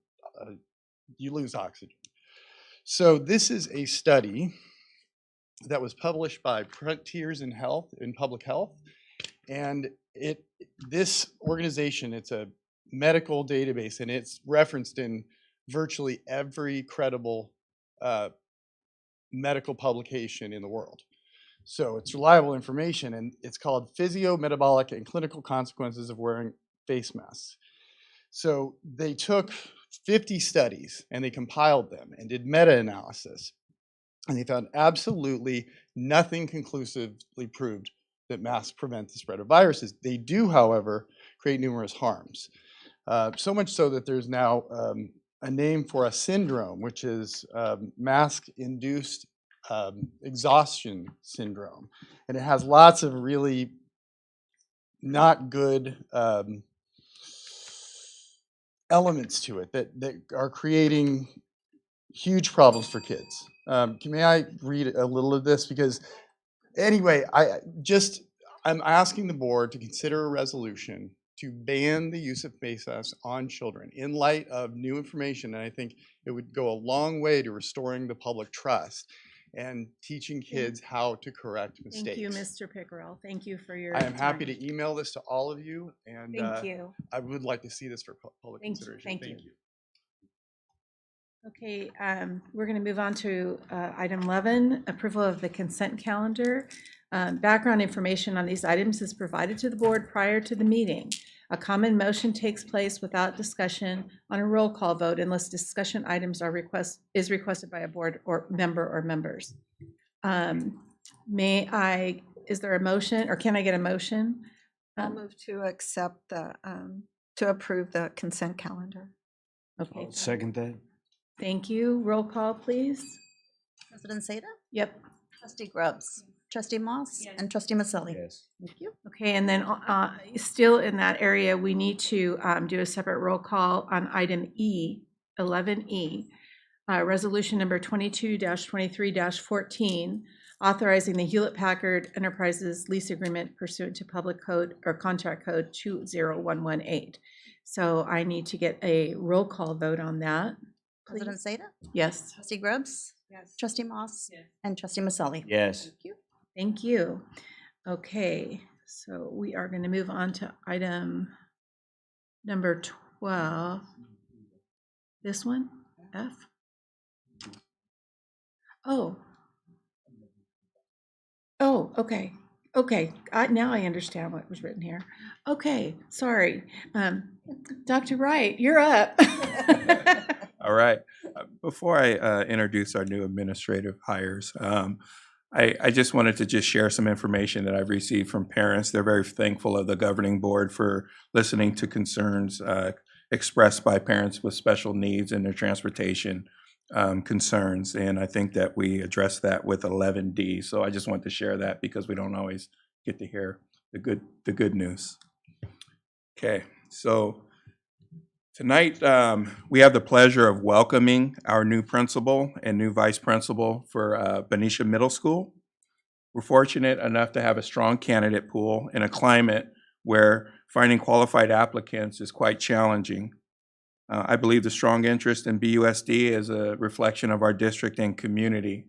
you lose oxygen. So this is a study that was published by Frontiers in Health, in Public Health, and this organization, it's a medical database, and it's referenced in virtually every credible medical publication in the world. So it's reliable information, and it's called Physio-Metabolic and Clinical Consequences of Wearing Face Masks. So they took 50 studies and they compiled them and did meta-analysis, and they found absolutely nothing conclusively proved that masks prevent the spread of viruses. They do, however, create numerous harms. So much so that there's now a name for a syndrome, which is mask-induced exhaustion syndrome. And it has lots of really not good elements to it that are creating huge problems for kids. May I read a little of this? Because anyway, I'm asking the board to consider a resolution to ban the use of face masks on children in light of new information. And I think it would go a long way to restoring the public trust and teaching kids how to correct mistakes. Thank you, Mr. Pickerel. Thank you for your I am happy time. to email this to all of you, and Thank you. I would like to see this for public Thank you. consideration. Thank you. Okay, we're going to move on to item 11, approval of the consent calendar. Background information on these items is provided to the board prior to the meeting. A common motion takes place without discussion on a roll call vote unless discussion items are requested by a board or members. Is there a motion, or can I get a motion? I'll move to accept to approve the consent calendar. Okay. I'll second that. Thank you. Roll call, please. President Zeta? Yep. Trustee Grubbs? Trustee Moss? And Trustee Maselli? Yes. Thank you. Okay, and then still in that area, we need to do a separate roll call on item E, 11E, resolution number 22-23-14, authorizing the Hewlett-Packard Enterprises lease agreement pursuant to public code or contract code 20118. So I need to get a roll call vote on that. President Zeta? Yes. Trustee Grubbs? Yes. Trustee Moss? Yes. And Trustee Maselli? Yes. Thank you. Thank you. Okay, so we are going to move on to item number 12. This one, F? Oh. Oh, okay. Okay, now I understand what was written here. Okay, sorry. Dr. Wright, you're up. All right. Before I introduce our new administrative hires, I just wanted to just share some information that I've received from parents. They're very thankful of the governing board for listening to concerns expressed by parents with special needs and their transportation concerns. And I think that we addressed that with 11D. So I just want to share that because we don't always get to hear the good news. Okay, so tonight, we have the pleasure of welcoming our new principal and new vice principal for Benicia Middle School. We're fortunate enough to have a strong candidate pool in a climate where finding qualified applicants is quite challenging. I believe the strong interest in BUSD is a reflection of our district and community.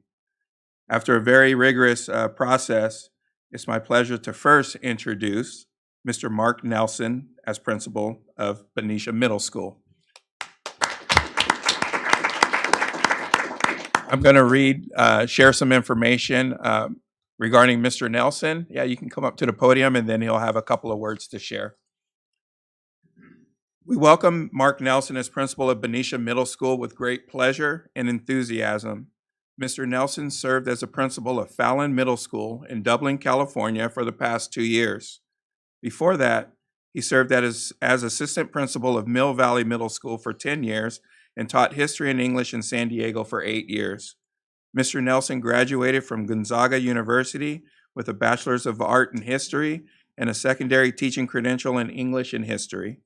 After a very rigorous process, it's my pleasure to first introduce Mr. Mark Nelson as principal of Benicia Middle School. I'm going to share some information regarding Mr. Nelson. Yeah, you can come up to the podium and then he'll have a couple of words to share. We welcome Mark Nelson as principal of Benicia Middle School with great pleasure and enthusiasm. Mr. Nelson served as a principal of Fallon Middle School in Dublin, California for the past 2 years. Before that, he served as assistant principal of Mill Valley Middle School for 10 years and taught history and English in San Diego for 8 years. Mr. Nelson graduated from Gonzaga University with a Bachelor's of Art in History and a secondary teaching credential in English and History.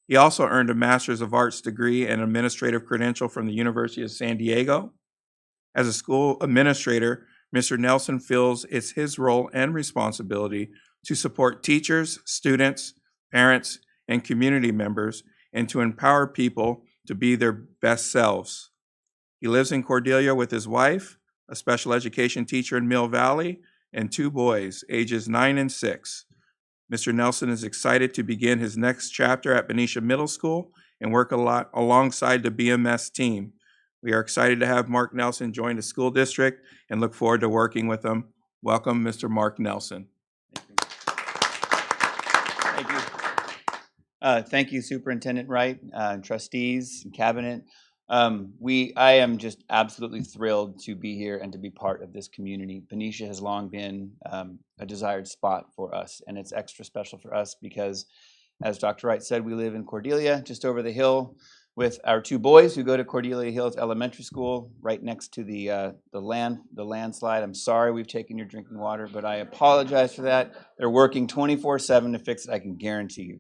He also earned a Master's of Arts degree and administrative credential from the University of San Diego. As a school administrator, Mr. Nelson feels it's his role and responsibility to support teachers, students, parents, and community members, and to empower people to be their best selves. He lives in Cordelia with his wife, a special education teacher in Mill Valley, and 2 boys, ages 9 and 6. Mr. Nelson is excited to begin his next chapter at Benicia Middle School and work alongside the BMS team. We are excited to have Mark Nelson join the school district and look forward to working with him. Welcome, Mr. Mark Nelson. Thank you. Thank you, Superintendent Wright, trustees, and cabinet. I am just absolutely thrilled to be here and to be part of this community. Benicia has long been a desired spot for us, and it's extra special for us because, as Dr. Wright said, we live in Cordelia, just over the hill, with our 2 boys who go to Cordelia Hills Elementary School, right next to the landslide. I'm sorry we've taken your drinking water, but I apologize for that. They're working 24/7 to fix it, I can guarantee you.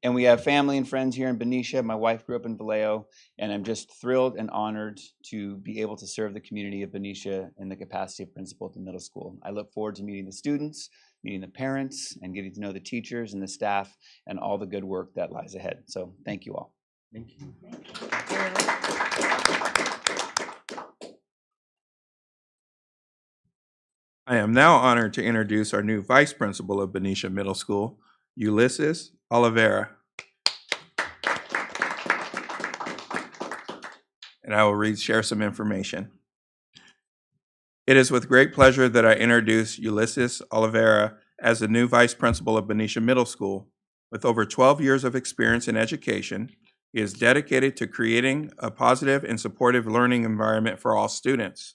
And we have family and friends here in Benicia. My wife grew up in Vallejo, and I'm just thrilled and honored to be able to serve the community of Benicia in the capacity of principal at the middle school. I look forward to meeting the students, meeting the parents and getting to know the teachers and the staff and all the good work that lies ahead. So thank you all. Thank you. I am now honored to introduce our new Vice Principal of Benicia Middle School, Ulysses Oliveira. And I will share some information. It is with great pleasure that I introduce Ulysses Oliveira as the new Vice Principal of Benicia Middle School. With over 12 years of experience in education, he is dedicated to creating a positive and supportive learning environment for all students.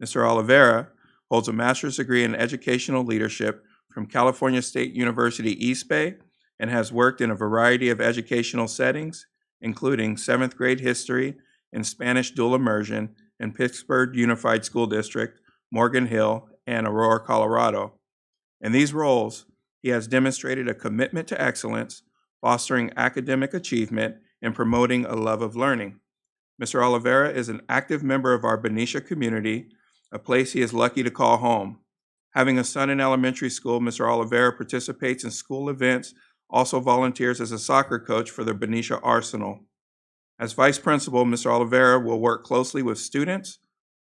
Mr. Oliveira holds a master's degree in educational leadership from California State University East Bay and has worked in a variety of educational settings, including 7th grade history and Spanish dual immersion in Pittsburgh Unified School District, Morgan Hill, and Aurora, Colorado. In these roles, he has demonstrated a commitment to excellence, fostering academic achievement, and promoting a love of learning. Mr. Oliveira is an active member of our Benicia community, a place he is lucky to call home. Having a son in elementary school, Mr. Oliveira participates in school events, also volunteers as a soccer coach for the Benicia Arsenal. As Vice Principal, Mr. Oliveira will work closely with students,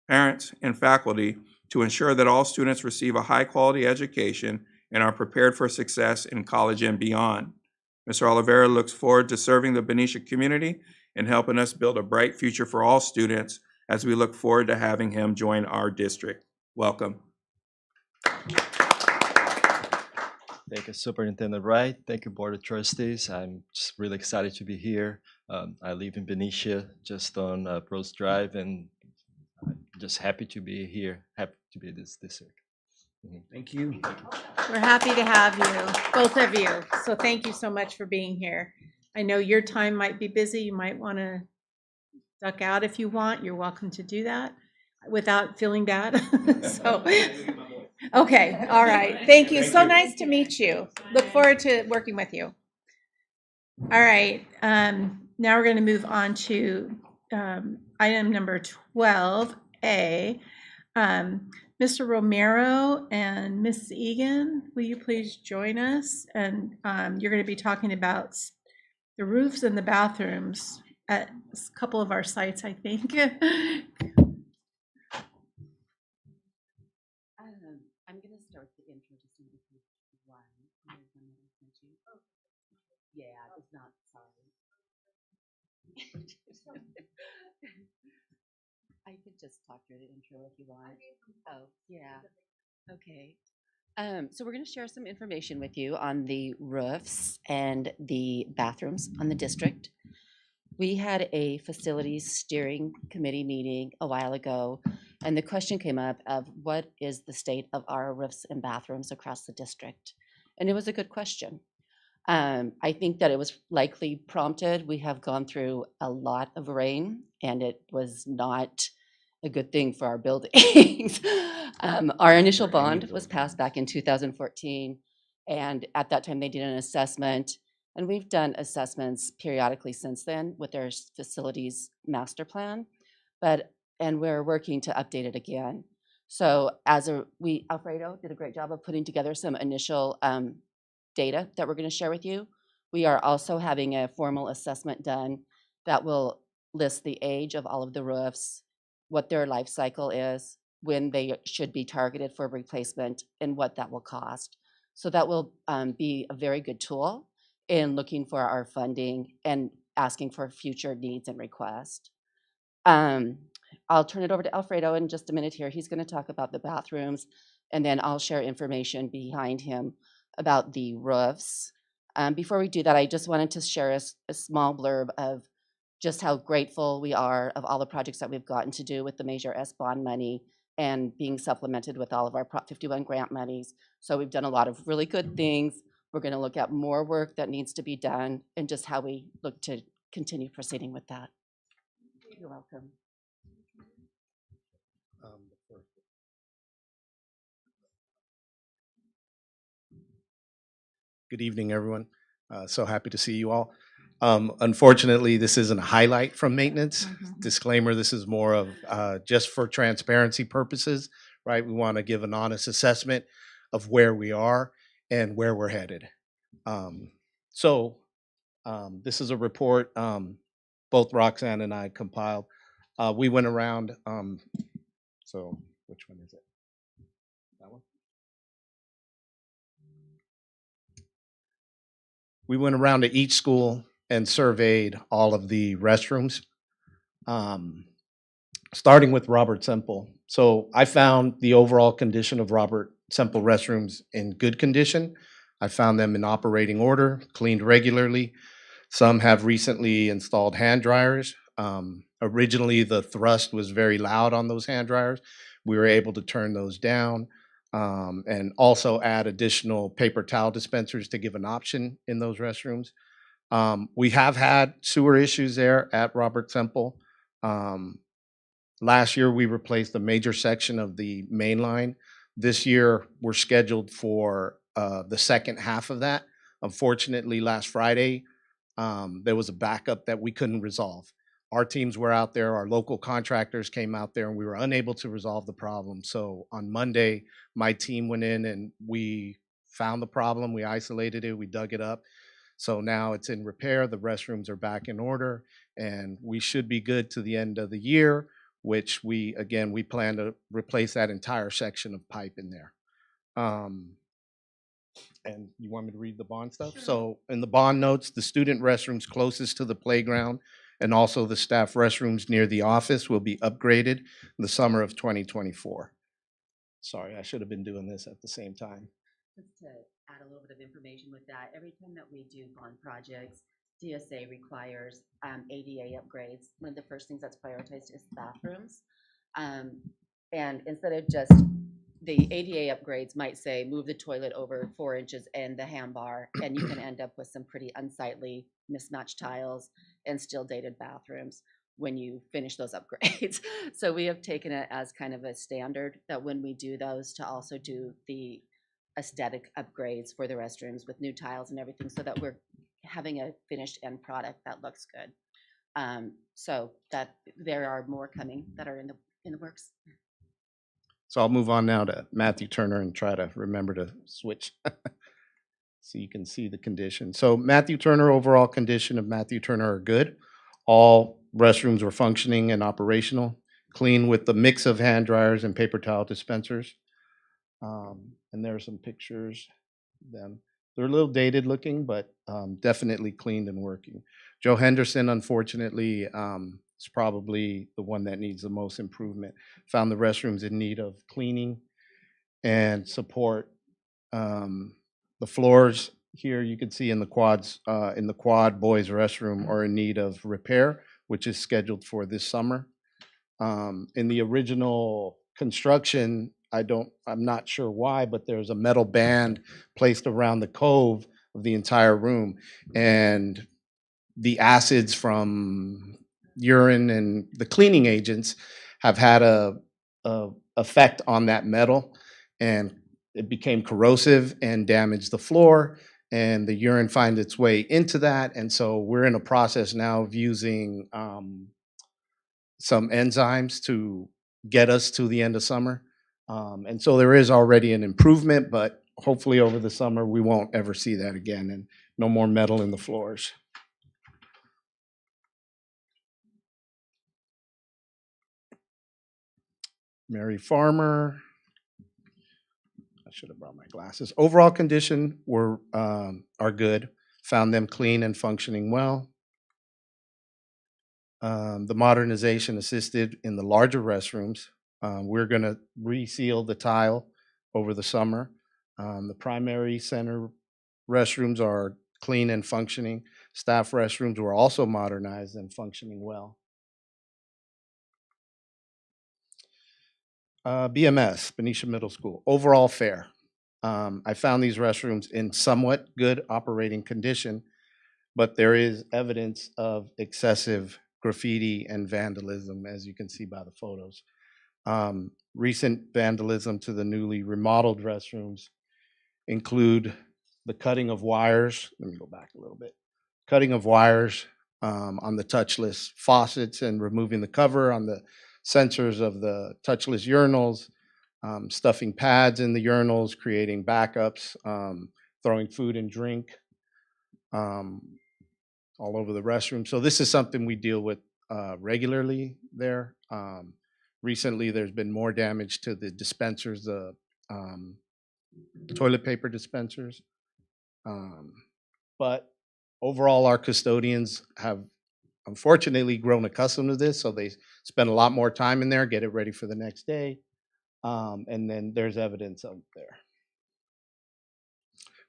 parents, and faculty to ensure that all students receive a high-quality education and are prepared for success in college and beyond. Mr. Oliveira looks forward to serving the Benicia community and helping us build a bright future for all students as we look forward to having him join our district. Welcome. Thank you, Superintendent Wright. Thank you, Board of Trustees. I'm just really excited to be here. I live in Benicia, just on Rose Drive, and I'm just happy to be here, happy to be in this district. Thank you. We're happy to have you, both of you. So thank you so much for being here. I know your time might be busy. You might want to duck out if you want. You're welcome to do that without feeling bad. So, okay, all right. Thank you. So nice to meet you. Look forward to working with you. All right. Now we're going to move on to item number 12A. Mr. Romero and Ms. Egan, will you please join us? And you're going to be talking about the roofs and the bathrooms at a couple of our sites, I think. I'm going to start the intro just in one. Yeah, it's not, sorry. I could just talk through the intro if you want. Oh, yeah. Okay. So we're going to share some information with you on the roofs and the bathrooms on the district. We had a facilities steering committee meeting a while ago, and the question came up of what is the state of our roofs and bathrooms across the district? And it was a good question. I think that it was likely prompted. We have gone through a lot of rain, and it was not a good thing for our buildings. Our initial bond was passed back in 2014, and at that time they did an assessment, and we've done assessments periodically since then with their facilities master plan, and we're working to update it again. So Alfredo did a great job of putting together some initial data that we're going to share with you. We are also having a formal assessment done that will list the age of all of the roofs, what their life cycle is, when they should be targeted for replacement, and what that will cost. So that will be a very good tool in looking for our funding and asking for future needs and requests. I'll turn it over to Alfredo in just a minute here. He's going to talk about the bathrooms, and then I'll share information behind him about the roofs. Before we do that, I just wanted to share a small blurb of just how grateful we are of all the projects that we've gotten to do with the Measure S bond money and being supplemented with all of our Prop 51 grant monies. So we've done a lot of really good things. We're going to look at more work that needs to be done and just how we look to continue proceeding with that. You're welcome. Good evening, everyone. So happy to see you all. Unfortunately, this isn't a highlight from maintenance. Disclaimer, this is more of just for transparency purposes, right? We want to give an honest assessment of where we are and where we're headed. So this is a report both Roxanne and I compiled. We went around, so which one is it? That one? We went around to each school and surveyed all of the restrooms, starting with Robert Semple. So I found the overall condition of Robert Semple restrooms in good condition. I found them in operating order, cleaned regularly. Some have recently installed hand dryers. Originally, the thrust was very loud on those hand dryers. We were able to turn those down and also add additional paper towel dispensers to give an option in those restrooms. We have had sewer issues there at Robert Semple. Last year, we replaced a major section of the main line. This year, we're scheduled for the second half of that. Unfortunately, last Friday, there was a backup that we couldn't resolve. Our teams were out there, our local contractors came out there, and we were unable to resolve the problem. So on Monday, my team went in and we found the problem, we isolated it, we dug it up. So now it's in repair, the restrooms are back in order, and we should be good to the end of the year, which we plan to replace that entire section of pipe in there. And you want me to read the bond stuff? Sure. So in the bond notes, the student restrooms closest to the playground and also the staff restrooms near the office will be upgraded in the summer of 2024. Sorry, I should have been doing this at the same time. Just to add a little bit of information with that, every time that we do bond projects, DSA requires ADA upgrades. One of the first things that's prioritized is bathrooms. And instead of just the ADA upgrades might say move the toilet over 4 inches and the hand bar, and you can end up with some pretty unsightly mismatched tiles and still dated bathrooms when you finish those upgrades. So we have taken it as kind of a standard that when we do those to also do the aesthetic upgrades for the restrooms with new tiles and everything, so that we're having a finished end product that looks good. So that there are more coming that are in the works. So I'll move on now to Matthew Turner and try to remember to switch so you can see the condition. So Matthew Turner, overall condition of Matthew Turner are good. All restrooms were functioning and operational, clean with the mix of hand dryers and paper towel dispensers. And there are some pictures of them. They're a little dated looking, but definitely cleaned and working. Joe Henderson, unfortunately, is probably the one that needs the most improvement. Found the restrooms in need of cleaning and support. The floors here you can see in the quad boys restroom are in need of repair, which is scheduled for this summer. In the original construction, I'm not sure why, but there's a metal band placed around the cove of the entire room, and the acids from urine and the cleaning agents have had a effect on that metal, and it became corrosive and damaged the floor, and the urine finds its way into that. And so we're in a process now of using some enzymes to get us to the end of summer. And so there is already an improvement, but hopefully over the summer we won't ever see that again, and no more metal in the floors. Mary Farmer. I should have brought my glasses. Overall condition are good. Found them clean and functioning well. The modernization assisted in the larger restrooms. We're going to reseal the tile over the summer. The primary center restrooms are clean and functioning. Staff restrooms were also modernized and functioning well. BMS, Benicia Middle School, overall fair. I found these restrooms in somewhat good operating condition, but there is evidence of excessive graffiti and vandalism, as you can see by the photos. Recent vandalism to the newly remodeled restrooms include the cutting of wires. Let me go back a little bit. Cutting of wires on the touchless faucets and removing the cover on the sensors of the touchless urinals. stuffing pads in the urinals, creating backups, throwing food and drink all over the restroom. So this is something we deal with regularly there. Recently, there's been more damage to the dispensers, the toilet paper dispensers. But overall, our custodians have unfortunately grown accustomed to this, so they spend a lot more time in there, get it ready for the next day. And then there's evidence of there.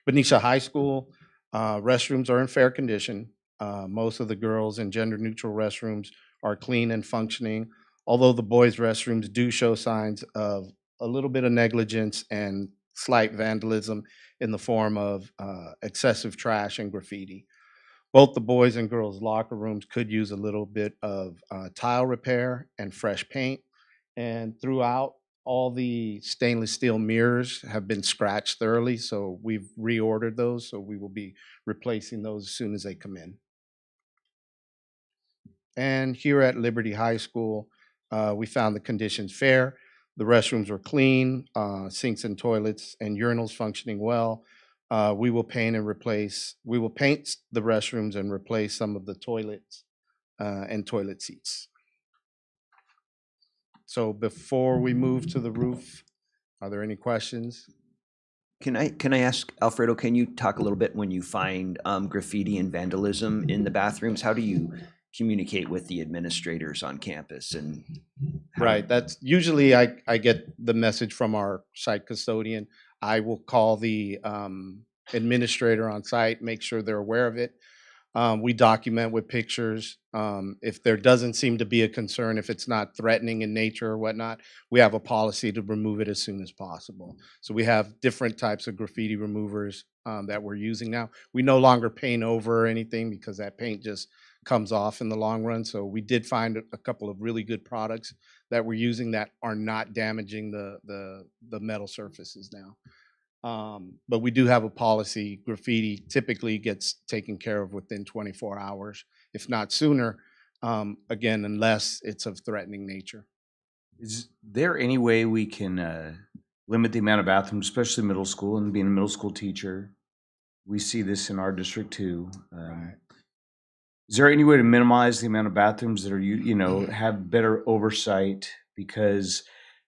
Benicia High School restrooms are in fair condition. Most of the girls and gender-neutral restrooms are clean and functioning, although the boys' restrooms do show signs of a little bit of negligence and slight vandalism in the form of excessive trash and graffiti. Both the boys' and girls' locker rooms could use a little bit of tile repair and fresh paint. And throughout, all the stainless steel mirrors have been scratched thoroughly, so we've reordered those, so we will be replacing those as soon as they come in. And here at Liberty High School, we found the conditions fair. The restrooms were clean, sinks and toilets and urinals functioning well. We will paint the restrooms and replace some of the toilets and toilet seats. So before we move to the roof, are there any questions? Can I ask, Alfredo, can you talk a little bit when you find graffiti and vandalism in the bathrooms? How do you communicate with the administrators on campus? And Right, that's usually I get the message from our site custodian. I will call the administrator on site, make sure they're aware of it. We document with pictures. If there doesn't seem to be a concern, if it's not threatening in nature or whatnot, we have a policy to remove it as soon as possible. So we have different types of graffiti removers that we're using now. We no longer paint over or anything because that paint just comes off in the long run. So we did find a couple of really good products that we're using that are not damaging the metal surfaces now. But we do have a policy. Graffiti typically gets taken care of within 24 hours, if not sooner, again, unless it's of threatening nature. Is there any way we can limit the amount of bathrooms, especially middle school, and being a middle school teacher? We see this in our district too. Is there any way to minimize the amount of bathrooms that are, have better oversight? Because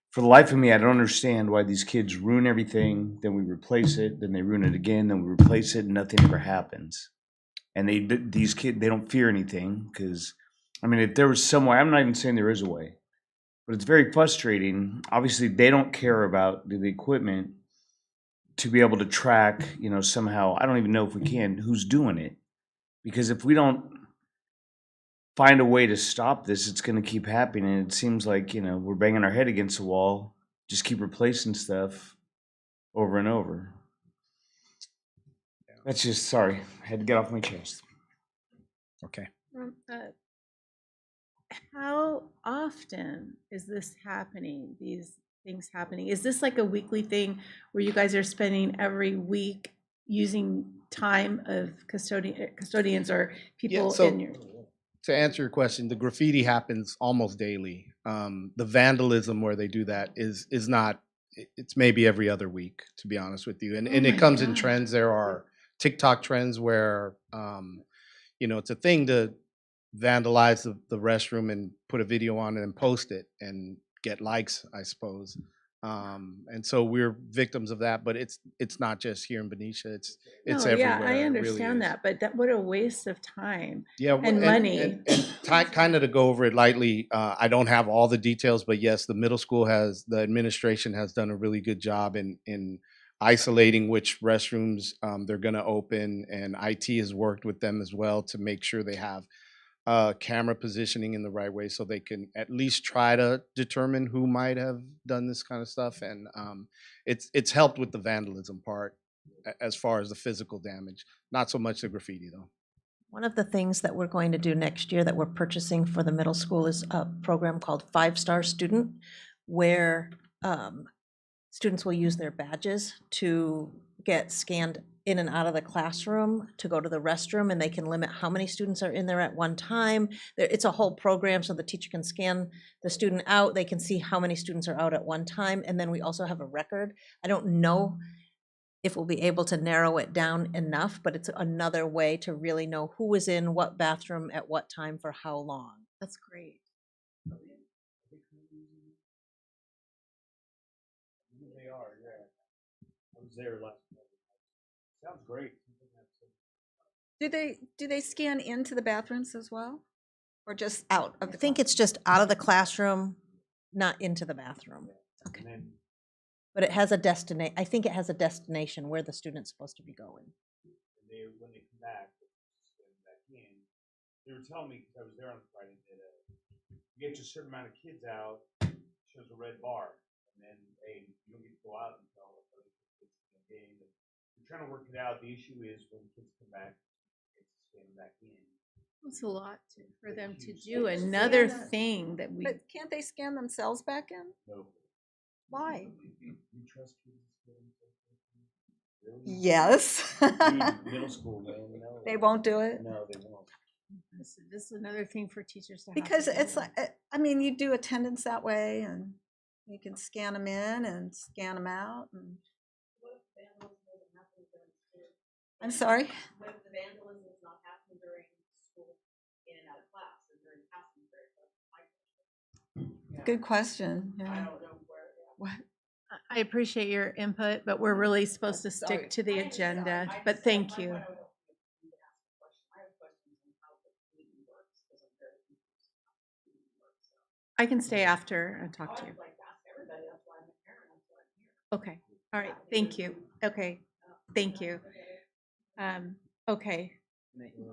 for the life of me, I don't understand why these kids ruin everything, then we replace it, then they ruin it again, then we replace it, and nothing ever happens. And these kids, they don't fear anything because, if there was some way, I'm not even saying there is a way, but it's very frustrating. Obviously, they don't care about the equipment to be able to track, somehow, I don't even know if we can, who's doing it. Because if we don't find a way to stop this, it's going to keep happening. And it seems like, we're banging our head against the wall, just keep replacing stuff over and over. That's just, sorry, I had to get off my chest. Okay. How often is this happening, these things happening? Is this like a weekly thing where you guys are spending every week using time of custodians or people in your... To answer your question, the graffiti happens almost daily. The vandalism where they do that is not, it's maybe every other week, to be honest with you. And it comes in trends. There are TikTok trends where, it's a thing to vandalize the restroom and put a video on it and post it and get likes, I suppose. And so we're victims of that, but it's not just here in Benicia, it's everywhere. Yeah, I It understand really is. that, but what a waste of time Yeah, and money. And kind of to go over it lightly, I don't have all the details, but yes, the middle school the administration has done a really good job in isolating which restrooms they're going to open, and IT has worked with them as well to make sure they have camera positioning in the right way so they can at least try to determine who might have done this kind of stuff. And it's helped with the vandalism part as far as the physical damage, not so much the graffiti though. One of the things that we're going to do next year that we're purchasing for the middle school is a program called 5-Star Student, where students will use their badges to get scanned in and out of the classroom to go to the restroom, and they can limit how many students are in there at one time. It's a whole program, so the teacher can scan the student out. They can see how many students are out at one time, and then we also have a record. I don't know if we'll be able to narrow it down enough, but it's another way to really know who was in what bathroom at what time for how long. That's great. They are, yeah. I was there last night. Sounds great. Do they scan into the bathrooms as well? Or just out of I the think it's just out of the classroom, not into the bathroom. Okay. And then But it has a I think it has a destination where the student's supposed to be going. when they come back in, they were telling me, because I was there on Friday, that you get a certain amount of kids out, shows a red bar, and then hey, you don't get to go out until other kids in the game. We're trying to work it out. The issue is when kids come back, it's scan back in. It's a lot for them to do. Another thing that we. But can't they scan themselves back in? No. Why? You trust kids to scan themselves? Really? Yes. Middle school, man. No. They won't do it? No, they won't. This is another thing for teachers to have. Because to it's do. like, I mean, you do attendance that way, and you can scan them in and scan them out. And I'm sorry? What if the vandalism is not happening during school, in and out of class, or during passing period? Good question. I Yeah. don't know where. What? I appreciate your input, but we're really supposed to stick to the agenda. But thank you. I can stay after and talk to you. Okay, all right, thank you. Okay, thank you. Okay,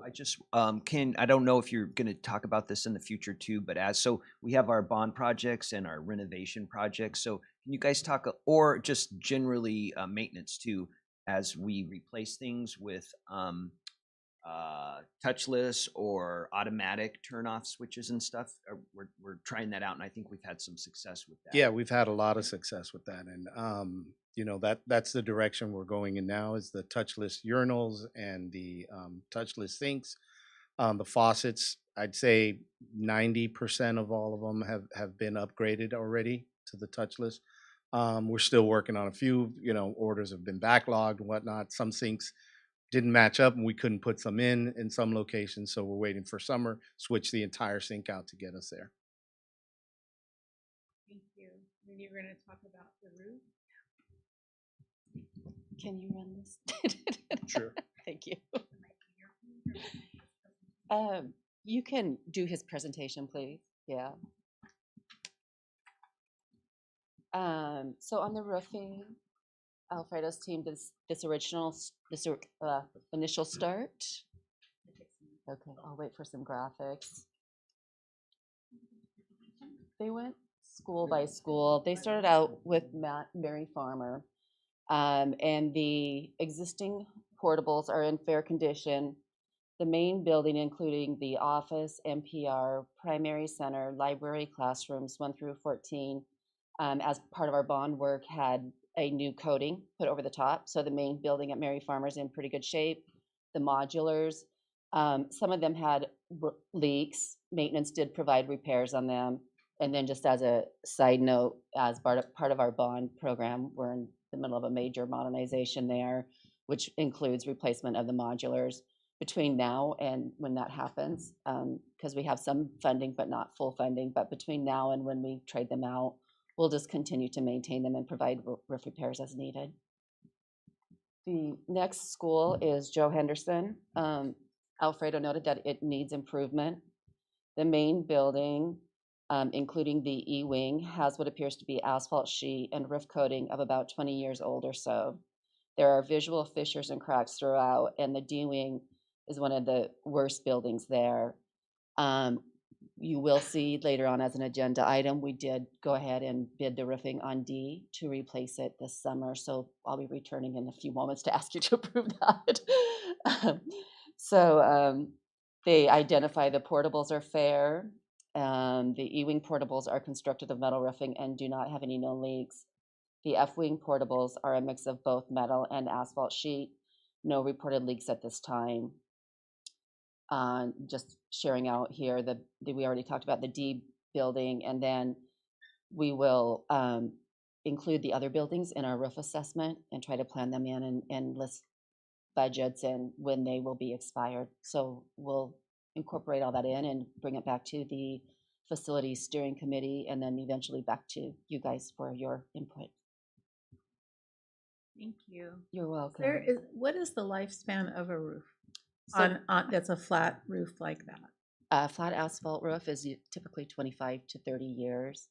I just I don't know if you're going to talk about this in the future too, but so we have our bond projects and our renovation projects. So can you guys talk, or just generally maintenance too, as we replace things with touchless or automatic turn-off switches and stuff? We're trying that out, and I think we've had some success with that. Yeah, we've had a lot of success with that, and that's the direction we're going in now, is the touchless urinals and the touchless sinks. The faucets, I'd say 90% of all of them have been upgraded already to the touchless. We're still working on a few. Orders have been backlogged and whatnot. Some sinks didn't match up, and we couldn't put some in some locations, so we're waiting for summer. Switch the entire sink out to get us there. thank you. And you're going to talk about the roof? Can you run this? Sure. Thank you. You can do his presentation, please. Yeah. So on the roofing, Alfredo's team did this initial start. Okay, I'll wait for some graphics. They went school by school. They started out with Mary Farmer, and the existing portables are in fair condition. The main building, including the office, MPR, primary center, library, classrooms 1 through 14, as part of our bond work, had a new coating put over the top. So the main building at Mary Farmer's in pretty good shape. The modulars, some of them had leaks. Maintenance did provide repairs on them. And then just as a side note, as part of our bond program, we're in the middle of a major modernization there, which includes replacement of the modulars between now and when that happens, because we have some funding but not full funding. But between now and when we trade them out, we'll just continue to maintain them and provide roof repairs as needed. The next school is Joe Henderson. Alfredo noted that it needs improvement. The main building, including the E-wing, has what appears to be asphalt sheet and roof coating of about 20 years old or so. There are visual fissures and cracks throughout, and the D-wing is one of the worst buildings there. You will see later on as an agenda item, we did go ahead and bid the roofing on D to replace it this summer. So I'll be returning in a few moments to ask you to approve that. They identify the portables are fair. The E-wing portables are constructed of metal roofing and do not have any known leaks. The F-wing portables are a mix of both metal and asphalt sheet. No reported leaks at this time. Just sharing out here, we already talked about the D building, and then we will include the other buildings in our roof assessment and try to plan them in and list budgets and when they will be expired. So we'll incorporate all that in and bring it back to the facility steering committee and then eventually back to you guys for your input. Thank you. You're welcome. What is the lifespan of a roof So- on that's a flat roof like that? A flat asphalt roof is typically 25 to 30 years.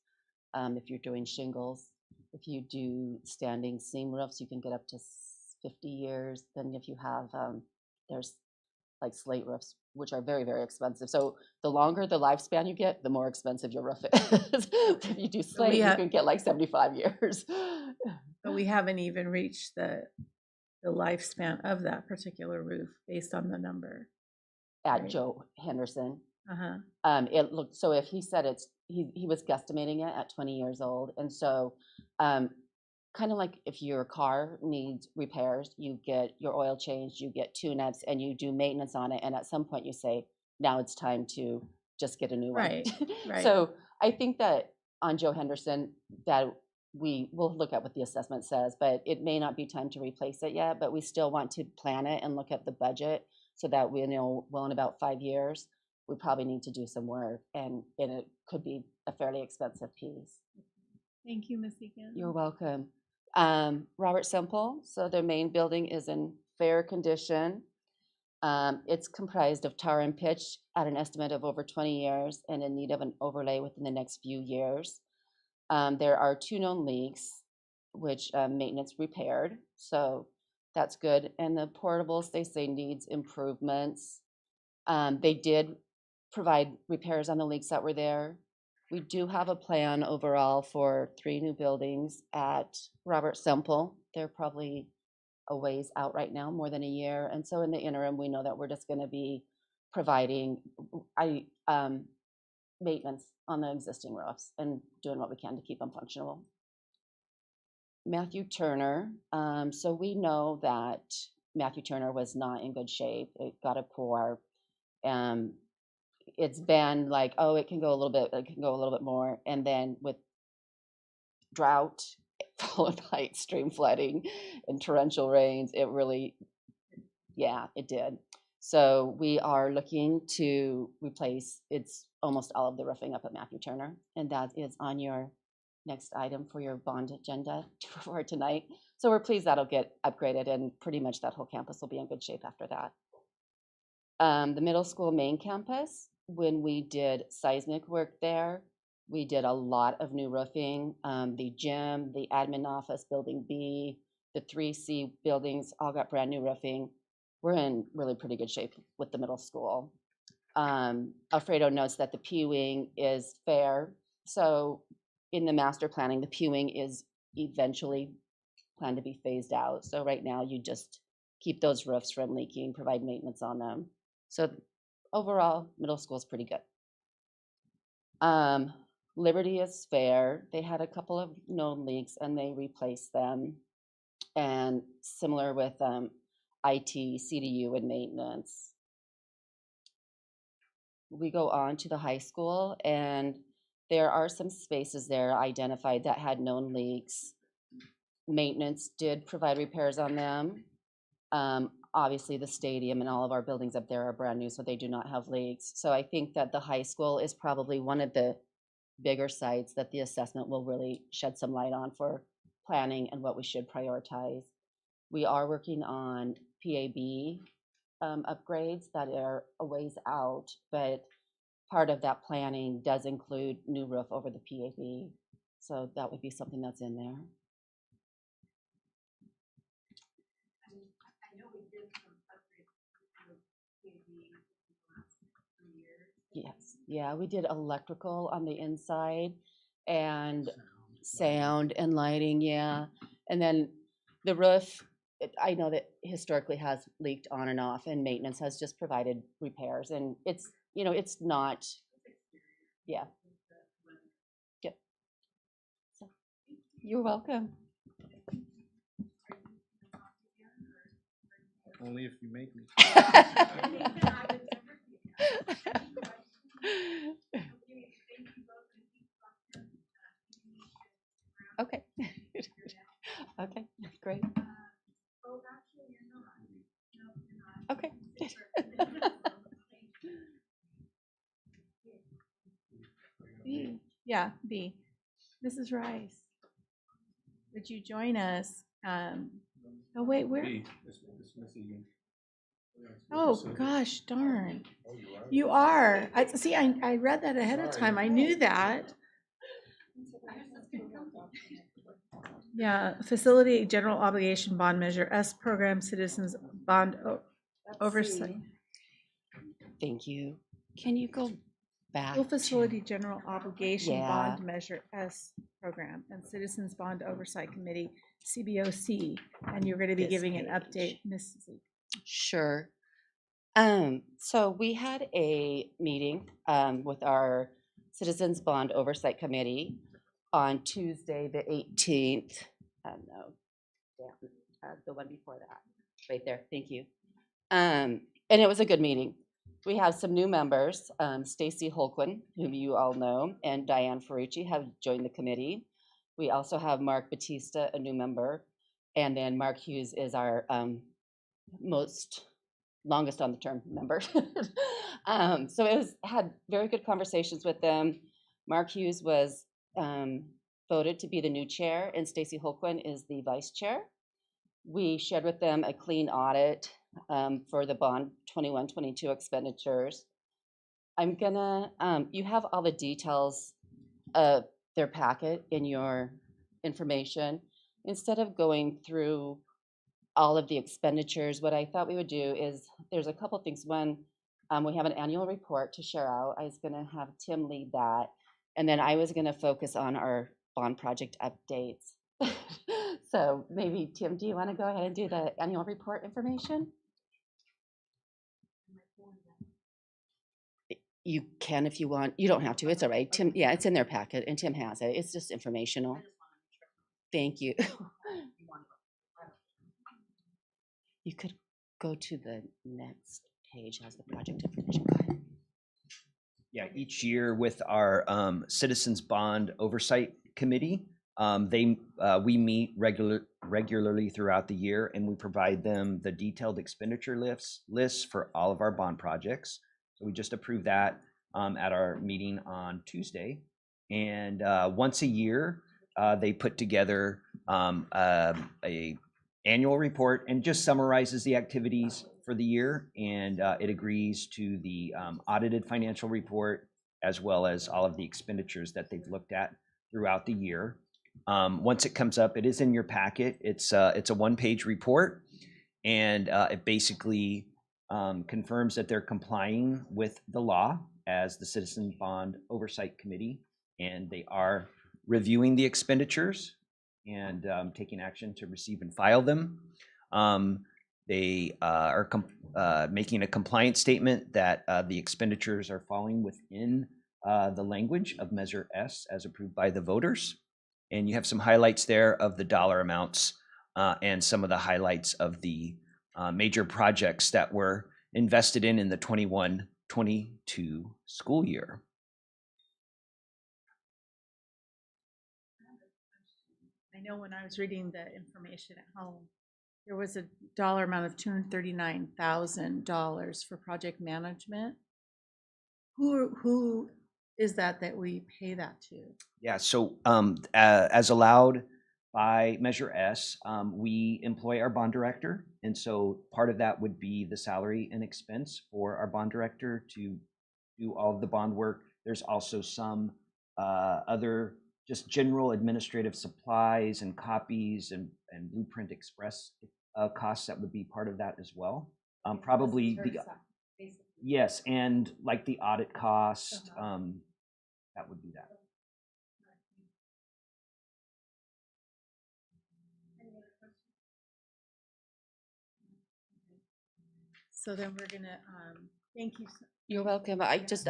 If you're doing shingles, if you do standing seam roofs, you can get up to 50 years. Then if you have, there's like slate roofs, which are very, very expensive. So the longer the lifespan you get, the more expensive your roof is. If you do slate, you can get like 75 years. But we haven't even reached the lifespan of that particular roof based on the number. At Joe Henderson. Uh-huh. It looked, so if he said he was guesstimating it at 20 years old. And so kind of like if your car needs repairs, you get your oil changed, you get tune-ups, and you do maintenance on it. And at some point you say, now it's time to just get a new one. Right, right. So I think that on Joe Henderson, that we will look at what the assessment says, but it may not be time to replace it yet, but we still want to plan it and look at the budget so that we know, well, in about 5 years, we probably need to do some work, and it could be a fairly expensive piece. Thank you, Ms. Egan. You're welcome. Robert Semple, so their main building is in fair condition. It's comprised of tar and pitch at an estimate of over 20 years and in need of an overlay within the next few years. There are 2 known leaks, which maintenance repaired, so that's good. And the portables, they say needs improvements. They did provide repairs on the leaks that were there. We do have a plan overall for 3 new buildings at Robert Semple. They're probably a ways out right now, more than a year. And so in the interim, we know that we're just going to be providing maintenance on the existing roofs and doing what we can to keep them functional. Matthew Turner. So we know that Matthew Turner was not in good shape. It got a pour. It's been like, oh, it can go a little bit, it can go a little bit more. And then with drought followed by extreme flooding and torrential rains, it really, yeah, it did. So we are looking to replace, it's almost all of the roofing up at Matthew Turner. And that is on your next item for your bond agenda for tonight. So we're pleased that'll get upgraded, and pretty much that whole campus will be in good shape after that. The middle school main campus, when we did seismic work there, we did a lot of new roofing. The gym, the admin office, building B, the 3C buildings all got brand new roofing. We're in really pretty good shape with the middle school. Alfredo notes that the P wing is fair. So in the master planning, the P wing is eventually planned to be phased out. So right now you just keep those roofs from leaking, provide maintenance on them. So overall, middle school is pretty good. Liberty is fair. They had a couple of known leaks and they replaced them. And similar with IT, CDU, and maintenance. We go on to the high school, and there are some spaces there identified that had known leaks. Maintenance did provide repairs on them. Obviously, the stadium and all of our buildings up there are brand new, so they do not have leaks. So I think that the high school is probably one of the bigger sites that the assessment will really shed some light on for planning and what we should prioritize. We are working on PAB upgrades that are a ways out, but part of that planning does include new roof over the PAB. So that would be something that's in there. I know we did some upgrades to PAB in the last 2 years. Yes, yeah, we did electrical on the inside and sound and lighting, yeah. And then the roof, I know that historically has leaked on and off, and maintenance has just provided repairs, and it's, you know, it's not, yeah. Yep. So, you're welcome. Only if you make me. Okay. Okay, great. Okay. B, yeah, B. Mrs. Rice, would you join us? Oh, wait, where? Oh, gosh, darn. You are. See, I read that ahead of time. I knew that. Yeah, Facility General Obligation Bond Measure S Program Citizens Bond Oversight. Thank you. Can you go back? School Facility General Obligation Yeah. Bond Measure S Program and Citizens Bond Oversight Committee, CBOC, and you're going to be This giving an page. update, Mrs. Sure. So we had a meeting with our Citizens Bond Oversight Committee on Tuesday, the 18th. No, the one before that, right there. Thank you. And it was a good meeting. We have some new members. Stacy Holquin, whom you all know, and Diane Ferrucci have joined the committee. We also have Mark Batista, a new member, and then Mark Hughes is our longest on the term member. So it had very good conversations with them. Mark Hughes was voted to be the new chair, and Stacy Holquin is the vice chair. We shared with them a clean audit for the bond 21-22 expenditures. I'm gonna, you have all the details of their packet in your information. Instead of going through all of the expenditures, what I thought we would do is, there's a couple things. One, we have an annual report to share out. I was gonna have Tim lead that. And then I was gonna focus on our bond project updates. So maybe, Tim, do you wanna go ahead and do the annual report information? You can if you want. You don't have to, it's all right. Tim, yeah, it's in their packet and Tim has it. It's just informational. Thank you. You could go to the next page, has the project information. Go ahead. Yeah, each year with our Citizens Bond Oversight Committee, we meet regularly throughout the year, and we provide them the detailed expenditure lists for all of our bond projects. So we just approved that at our meeting on Tuesday, and once a year they put together a annual report and just summarizes the activities for the year, and it agrees to the audited financial report as well as all of the expenditures that they've looked at throughout the year. Once it comes up, it is in your packet. It's a one-page report, and it basically confirms that they're complying with the law as the Citizen Bond Oversight Committee, and they are reviewing the expenditures and taking action to receive and file them. They are making a compliance statement that the expenditures are falling within the language of Measure S as approved by the voters. And you have some highlights there of the dollar amounts and some of the highlights of the major projects that were invested in the 21-22 school year. I know when I was reading the information at home, there was a dollar amount of $239,000 for project management. Who is that we pay that to? Yeah, so as allowed by Measure S, we employ our bond director. And so part of that would be the salary and expense for our bond director to do all of the bond work. There's also some other just general administrative supplies and copies and Blueprint Express costs that would be part of that as well. Probably the, yes, and like the audit cost, that would be that. So then we're gonna, thank you. You're welcome. I just,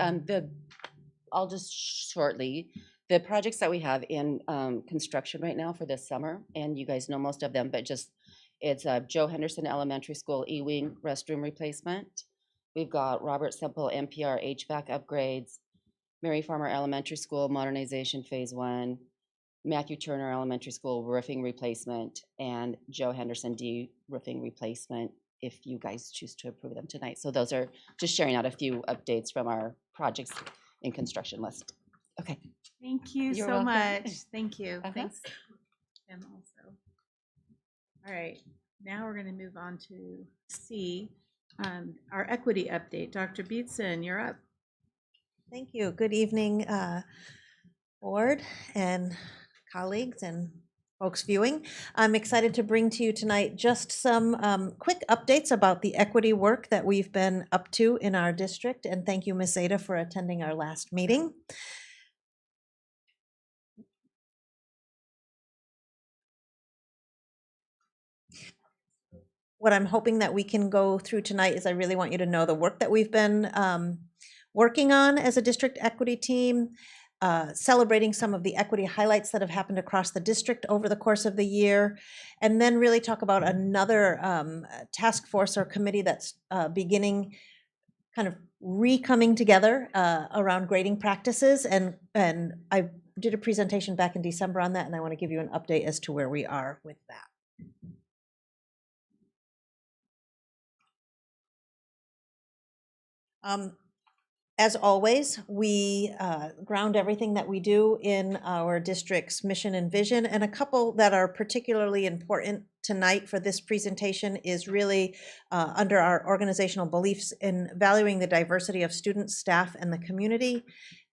I'll just shortly, the projects that we have in construction right now for this summer, and you guys know most of them, but just It's Joe Henderson Elementary School E-Wing restroom replacement. We've got Robert Semple NPR HVAC upgrades, Mary Farmer Elementary School modernization phase 1, Matthew Turner Elementary School roofing replacement, and Joe Henderson D roofing replacement, if you guys choose to approve them tonight. So those are just sharing out a few updates from our projects in construction list. Okay. Thank you You're so welcome. much. Thank you. Uh-huh. Thanks, Tim, also. All right, now we're going to move on to C, our equity update. Dr. Beetson, you're up. Thank you. Good evening, board and colleagues and folks viewing. I'm excited to bring to you tonight just some quick updates about the equity work that we've been up to in our district. And thank you, Ms. Zeta, for attending our last meeting. What I'm hoping that we can go through tonight is I really want you to know the work that we've been working on as a district equity team, celebrating some of the equity highlights that have happened across the district over the course of the year, and then really talk about another task force or committee that's beginning kind of re-coming together around grading practices. And I did a presentation back in December on that, and I want to give you an update as to where we are with that. As always, we ground everything that we do in our district's mission and vision, and a couple that are particularly important tonight for this presentation is really under our organizational beliefs in valuing the diversity of students, staff, and the community,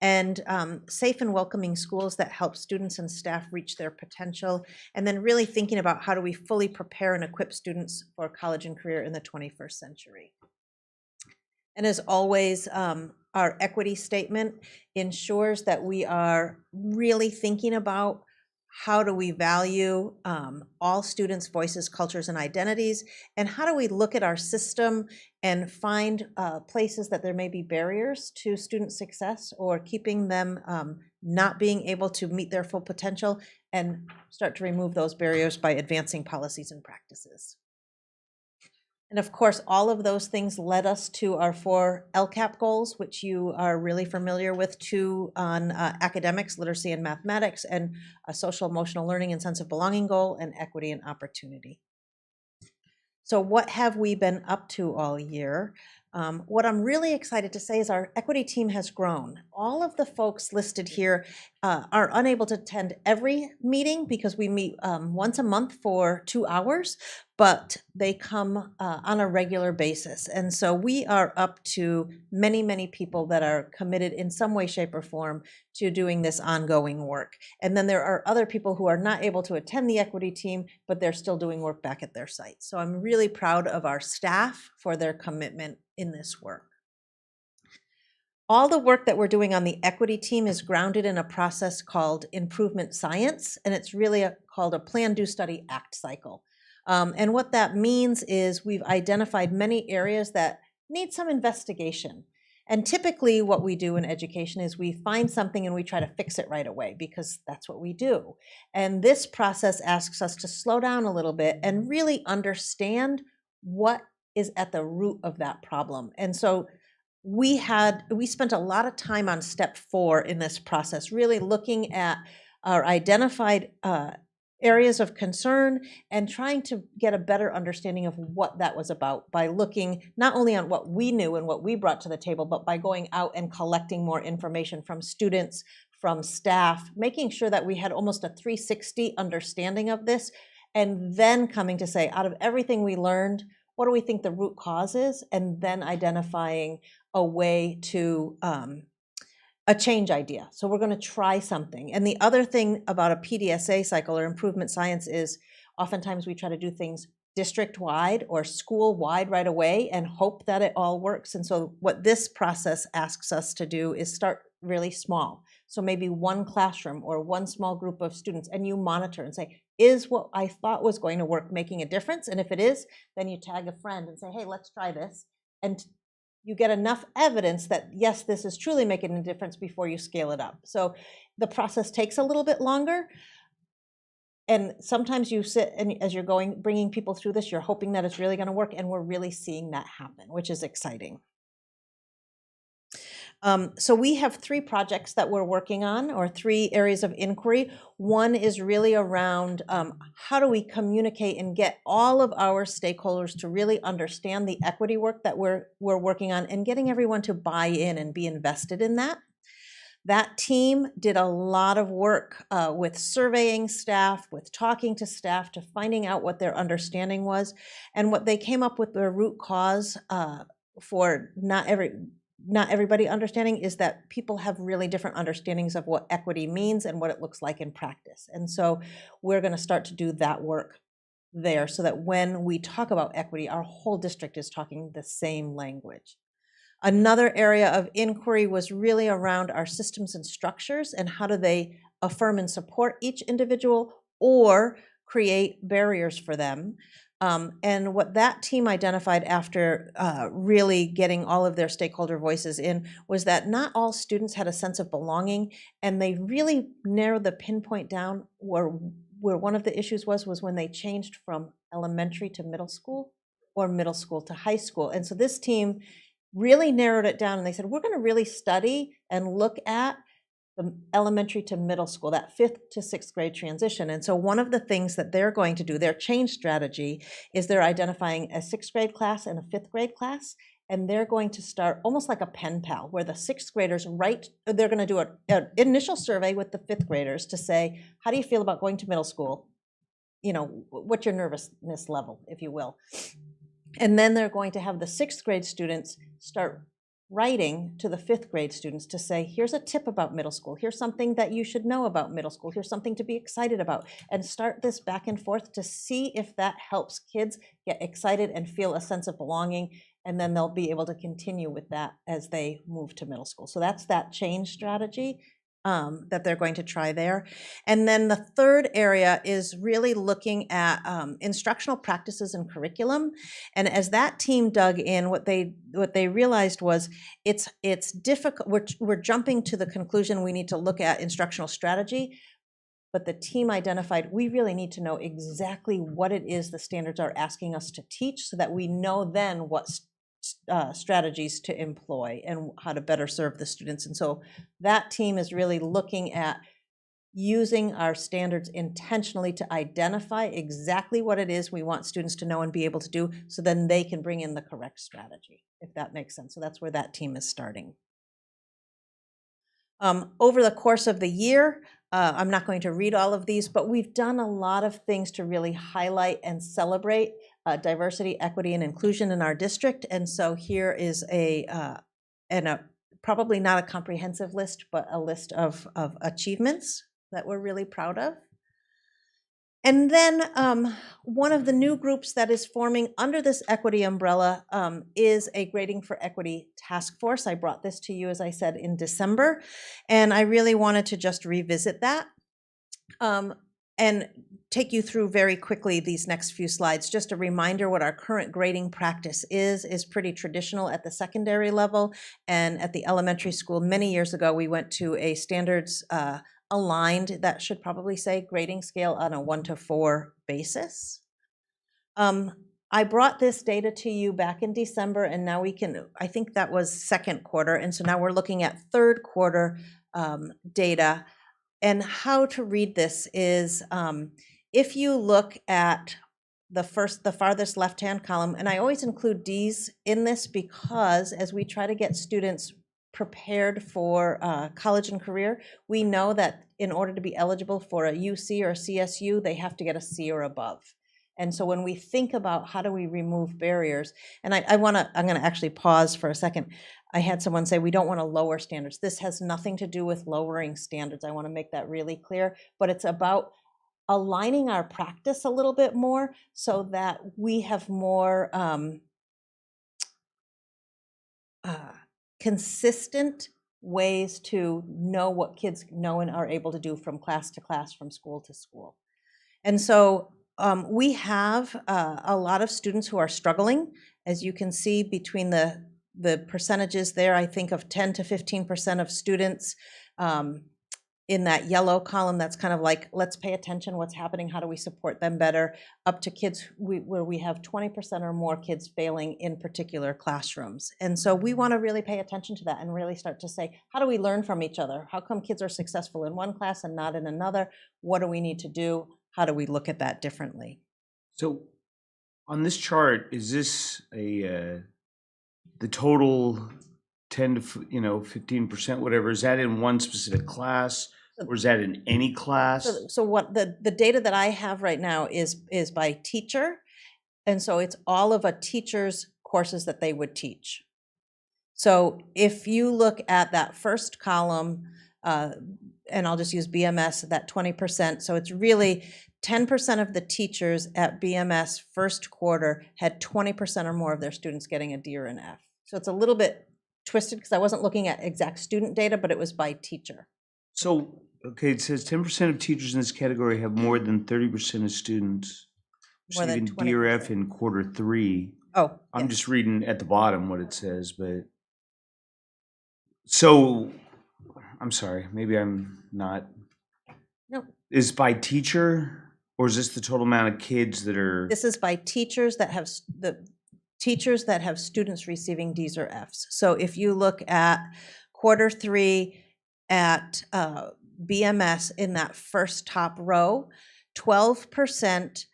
and safe and welcoming schools that help students and staff reach their potential, and then really thinking about how do we fully prepare and equip students for college and career in the 21st century. And as always, our equity statement ensures that we are really thinking about how do we value all students' voices, cultures, and identities, and how do we look at our system and find places that there may be barriers to student success or keeping them not being able to meet their full potential, and start to remove those barriers by advancing policies and practices. And of course, all of those things led us to our 4 LCAP goals, which you are really familiar with, 2 on academics, literacy and mathematics, and a social emotional learning and sense of belonging goal, and equity and opportunity. So what have we been up to all year? What I'm really excited to say is our equity team has grown. All of the folks listed here are unable to attend every meeting because we meet once a month for 2 hours, but they come on a regular basis. And so we are up to many, many people that are committed in some way, shape, or form to doing this ongoing work. And then there are other people who are not able to attend the equity team, but they're still doing work back at their site. So I'm really proud of our staff for their commitment in this work. All the work that we're doing on the equity team is grounded in a process called improvement science, and it's really called a plan, do, study, act cycle. And what that means is we've identified many areas that need some investigation. And typically what we do in education is we find something and we try to fix it right away because that's what we do. And this process asks us to slow down a little bit and really understand what is at the root of that problem. And so we spent a lot of time on step 4 in this process, really looking at our identified areas of concern and trying to get a better understanding of what that was about by looking not only on what we knew and what we brought to the table, but by going out and collecting more information from students, from staff, making sure that we had almost a 360 understanding of this, and then coming to say, out of everything we learned, what do we think the root cause is? And then identifying a way to a change idea. So we're going to try something. And the other thing about a PDSA cycle or improvement science is oftentimes we try to do things district-wide or school-wide right away and hope that it all works. And so what this process asks us to do is start really small. So maybe one classroom or one small group of students, and you monitor and say, is what I thought was going to work making a difference? And if it is, then you tag a friend and say, hey, let's try this. And you get enough evidence that, yes, this is truly making a difference before you scale it up. So the process takes a little bit longer. and sometimes you sit and as you're bringing people through this, you're hoping that it's really going to work, and we're really seeing that happen, which is exciting. So we have 3 projects that we're working on, or 3 areas of inquiry. One is really around how do we communicate and get all of our stakeholders to really understand the equity work that we're working on, and getting everyone to buy in and be invested in that. That team did a lot of work with surveying staff, with talking to staff, to finding out what their understanding was. And what they came up with, the root cause for not everybody understanding, is that people have really different understandings of what equity means and what it looks like in practice. And so we're going to start to do that work there, so that when we talk about equity, our whole district is talking the same language. Another area of inquiry was really around our systems and structures, and how do they affirm and support each individual or create barriers for them. And what that team identified after really getting all of their stakeholder voices in was that not all students had a sense of belonging, and they really narrowed the pinpoint down where one of the issues was when they changed from elementary to middle school, or middle school to high school. And so this team really narrowed it down, and they said, we're going to really study and look at the elementary to middle school, that 5th to 6th grade transition. And so one of the things that they're going to do, their change strategy, is they're identifying a 6th grade class and a 5th grade class, and they're going to start almost like a pen pal, where the 6th graders they're going to do an initial survey with the 5th graders to say, how do you feel about going to middle school? You know, what's your nervousness level, if you will? And then they're going to have the 6th grade students start writing to the 5th grade students to say, here's a tip about middle school. Here's something that you should know about middle school. Here's something to be excited about. And start this back and forth to see if that helps kids get excited and feel a sense of belonging. And then they'll be able to continue with that as they move to middle school. So that's that change strategy that they're going to try there. And then the third area is really looking at instructional practices and curriculum. And as that team dug in, what they realized was it's difficult. We're jumping to the conclusion we need to look at instructional strategy, but the team identified we really need to know exactly what it is the standards are asking us to teach, so that we know then what strategies to employ and how to better serve the students. And so that team is really looking at using our standards intentionally to identify exactly what it is we want students to know and be able to do, so then they can bring in the correct strategy, if that makes sense. So that's where that team is starting. Over the course of the year, I'm not going to read all of these, but we've done a lot of things to really highlight and celebrate diversity, equity, and inclusion in our district. And so here is probably not a comprehensive list, but a list of achievements that we're really proud of. And then one of the new groups that is forming under this equity umbrella is a Grading for Equity task force. I brought this to you, as I said, in December, and I really wanted to just revisit that and take you through very quickly these next few slides. Just a reminder, what our current grading practice is pretty traditional at the secondary level, and at the elementary school. Many years ago, we went to a standards aligned, that should probably say, grading scale on a 1 to 4 basis. I brought this data to you back in December, and now I think that was second quarter, and so now we're looking at third quarter data. And how to read this is, if you look at the farthest left-hand column, and I always include D's in this because as we try to get students prepared for college and career, we know that in order to be eligible for a UC or a CSU, they have to get a C or above. And so when we think about how do we remove barriers, and I'm going to actually pause for a second. I had someone say, we don't want to lower standards. This has nothing to do with lowering standards. I want to make that really clear, but it's about aligning our practice a little bit more so that we have more consistent ways to know what kids know and are able to do from class to class, from school to school. And so we have a lot of students who are struggling. As you can see between the percentages there, I think of 10 to 15% of students in that yellow column, that's kind of like, let's pay attention, what's happening, how do we support them better, up to kids where we have 20% or more kids failing in particular classrooms. And so we want to really pay attention to that and really start to say, how do we learn from each other? How come kids are successful in one class and not in another? What do we need to do? How do we look at that differently? So on this chart, is this the total 10 to 15%, whatever? Is that in one specific class, or is that in any class? So what the data that I have right now is by teacher, and so it's all of a teacher's courses that they would teach. So if you look at that first column, and I'll just use BMS, that 20%. So it's really 10% of the teachers at BMS first quarter had 20% or more of their students getting a D or an F. So it's a little bit twisted because I wasn't looking at exact student data, but it was by teacher. So, okay, it says 10% of teachers in this category have more than 30% of students More than receiving D or F in quarter 3. Oh, I'm just reading at the bottom what it says, but so I'm sorry, maybe I'm not. No. Is by teacher, or is this the total amount of kids that are? This is by teachers that have teachers that have students receiving Ds or Fs. So if you look at quarter 3 at BMS in that first top row, 12%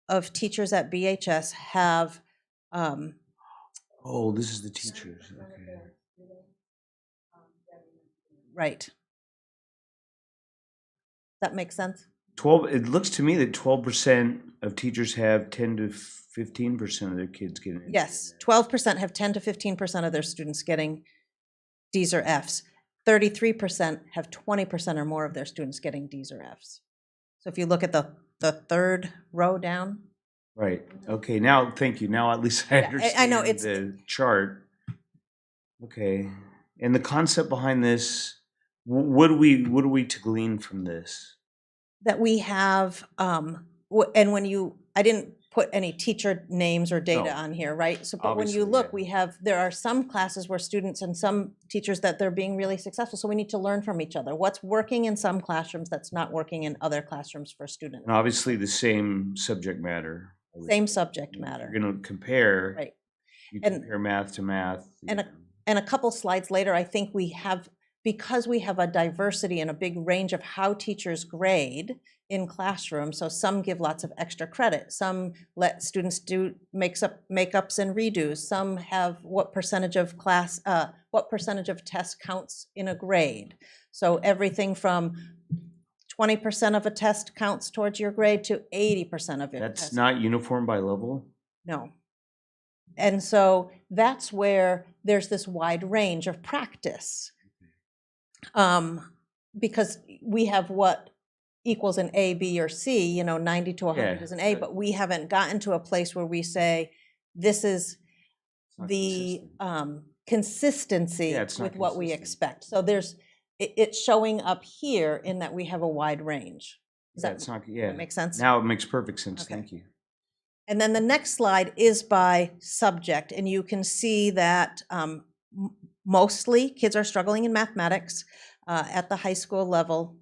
of teachers at BHS have. Oh, this is the teachers. Okay. Right. That makes sense? 12. It looks to me that 12% of teachers have 10 to 15% of their kids getting it. Yes, 12% have 10 to 15% of their students getting Ds or Fs. 33% have 20% or more of their students getting Ds or Fs. So if you look at the third row down. Right. Okay. Now, thank you. Now at least I understand I know it's the chart. Okay. And the concept behind this, what are we to glean from this? that we have, and when I didn't put any teacher names or data No. on here, right? So, but when you Obviously, look, yeah. there are some classes where students and some teachers that they're being really successful. So we need to learn from each other. What's working in some classrooms that's not working in other classrooms for students? And obviously the same subject matter. I would Same say. subject If matter. You're going to compare. Right. You And- compare math to math. And a couple slides later, I think we have, because we have a diversity and a big range of how teachers grade in classrooms, so some give lots of extra credit, some let students do makeups and redos, some have what percentage of test counts in a grade. So everything from 20% of a test counts towards your grade to 80% of it. That's not uniform by level? No. And so that's where there's this wide range of practice. Because we have what equals an A, B, or C, 90 to 100 Yeah, is an A, but we haven't gotten to a place where we say, this is not the consistency Yeah, it's not with what we consistent. expect. So it's showing up here in that we have a wide range. Does That's not, yeah. that make sense? Now it makes perfect sense. Okay. Thank you. And then the next slide is by subject, and you can see that mostly kids are struggling in mathematics at the high school level.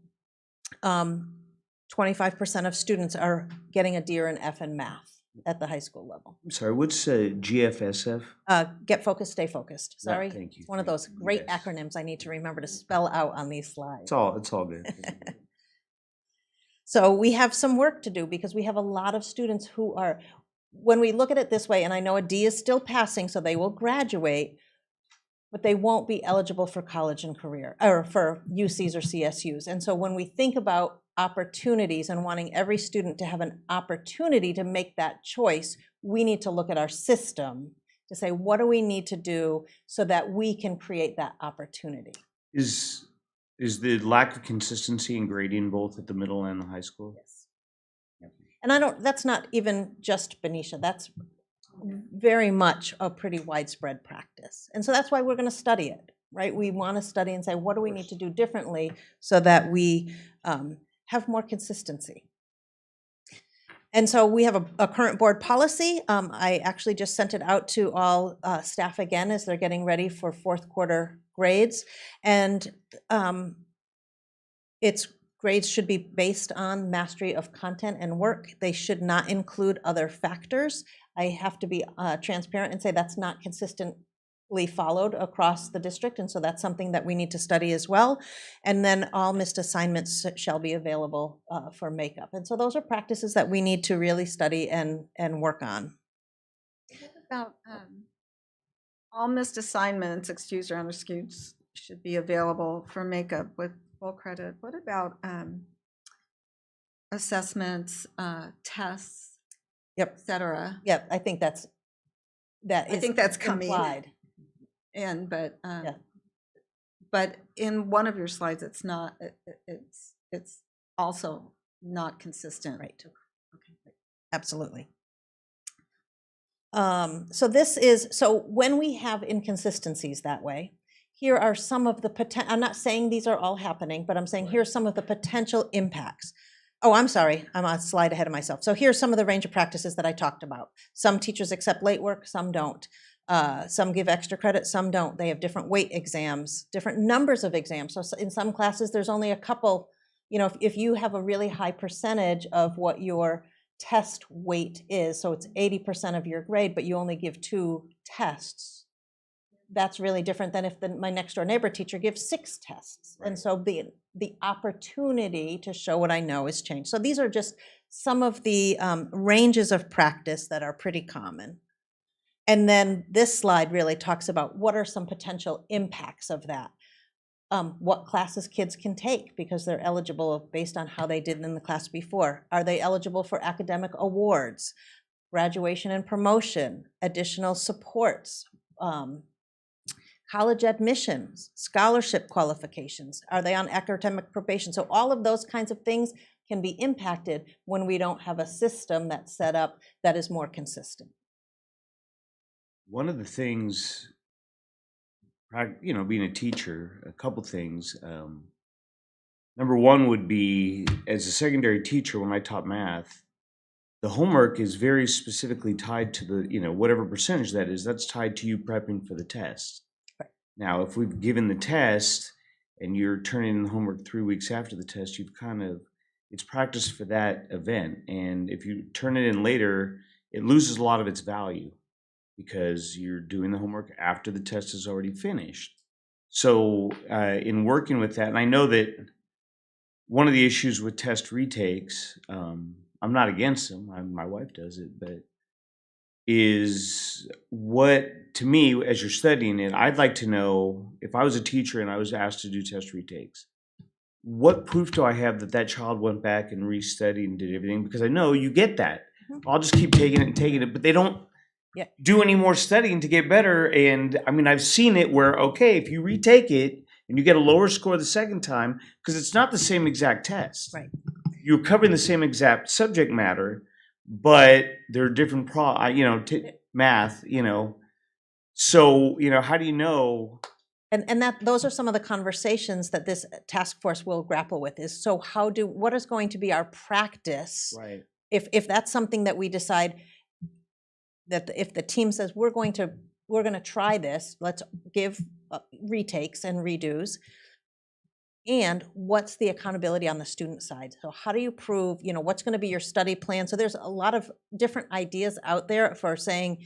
25% of students are getting a D or an F in math at the high school level. I'm sorry, what's GFSF? Get focused, stay focused. Yeah, Sorry. thank you, It's one of thank those you, great yes. acronyms I need to remember to spell out on these slides. It's all good. So we have some work to do because we have a lot of students who are, when we look at it this way, and I know a D is still passing, so they will graduate, but they won't be eligible for college and career, or for UCs or CSUs. And so when we think about opportunities and wanting every student to have an opportunity to make that choice, we need to look at our system to say, what do we need to do so that we can create that opportunity? Is the lack of consistency in grading both at the middle and the high school? Yes. And that's not even just Benicia, that's very much a pretty widespread practice. And so that's why we're going to study it, right? We want to study and say, what do we need to do differently so that we have more consistency? And so we have a current board policy. I actually just sent it out to all staff again as they're getting ready for fourth quarter grades. And its grades should be based on mastery of content and work. They should not include other factors. I have to be transparent and say that's not consistently followed across the district, and so that's something that we need to study as well. And then all missed assignments shall be available for makeup. And so those are practices that we need to really study and work on. What about all missed assignments, excused or unexcused, should be available for makeup with full credit? What about assessments, tests, yep, et cetera? Yep, I think that's I think that's coming implied. in, but in one of your slides, it's not. It's also not consistent. Right. Okay. Absolutely. So when we have inconsistencies that way, here are some of the potential. I'm not saying these are all happening, but I'm saying here's some of the potential impacts. Oh, I'm sorry, I'm a slide ahead of myself. So here's some of the range of practices that I talked about. Some teachers accept late work, some don't. Some give extra credit, some don't. They have different weight exams, different numbers of exams. So in some classes, there's only a couple. You know, if you have a really high percentage of what your test weight is, so it's 80% of your grade, but you only give 2 tests, that's really different than if my next door neighbor teacher gives 6 tests. Right. And so the opportunity to show what I know is changed. So these are just some of the ranges of practice that are pretty common. And then this slide really talks about what are some potential impacts of that. What classes kids can take because they're eligible based on how they did in the class before. Are they eligible for academic awards, graduation and promotion, additional supports, college admissions, scholarship qualifications? Are they on academic probation? So all of those kinds of things can be impacted when we don't have a system that's set up that is more consistent. One of the things, you know, being a teacher, a couple things. Number one would be, as a secondary teacher, when I taught math, the homework is very specifically tied to the, you know, whatever percentage that is, that's tied to you prepping for the test. Right. Now, if we've given the test and you're turning in the homework 3 weeks after the test, you've kind of, it's practice for that event. And if you turn it in later, it loses a lot of its value, because you're doing the homework after the test is already finished. So in working with that, and I know that one of the issues with test retakes, I'm not against them, my wife does it, but is what, to me, as you're studying it, I'd like to know, if I was a teacher and I was asked to do test retakes, what proof do I have that that child went back and restudied and did everything? Because I know you get that. I'll just keep taking it, but they don't do any more studying to get better. And I mean, I've seen it where, okay, if you retake it and you get a lower score the second time, because it's not the same exact test. Right. You're covering the same exact subject matter, but there are different math, you know. So, you know, how do you know? And those are some of the conversations that this task force will grapple with, is so what is going to be our practice? Right. If that's something that we decide, that if the team says we're going to try this, let's give retakes and redos. And what's the accountability on the student side? So how do you prove, you know, what's going to be your study plan? So there's a lot of different ideas out there for saying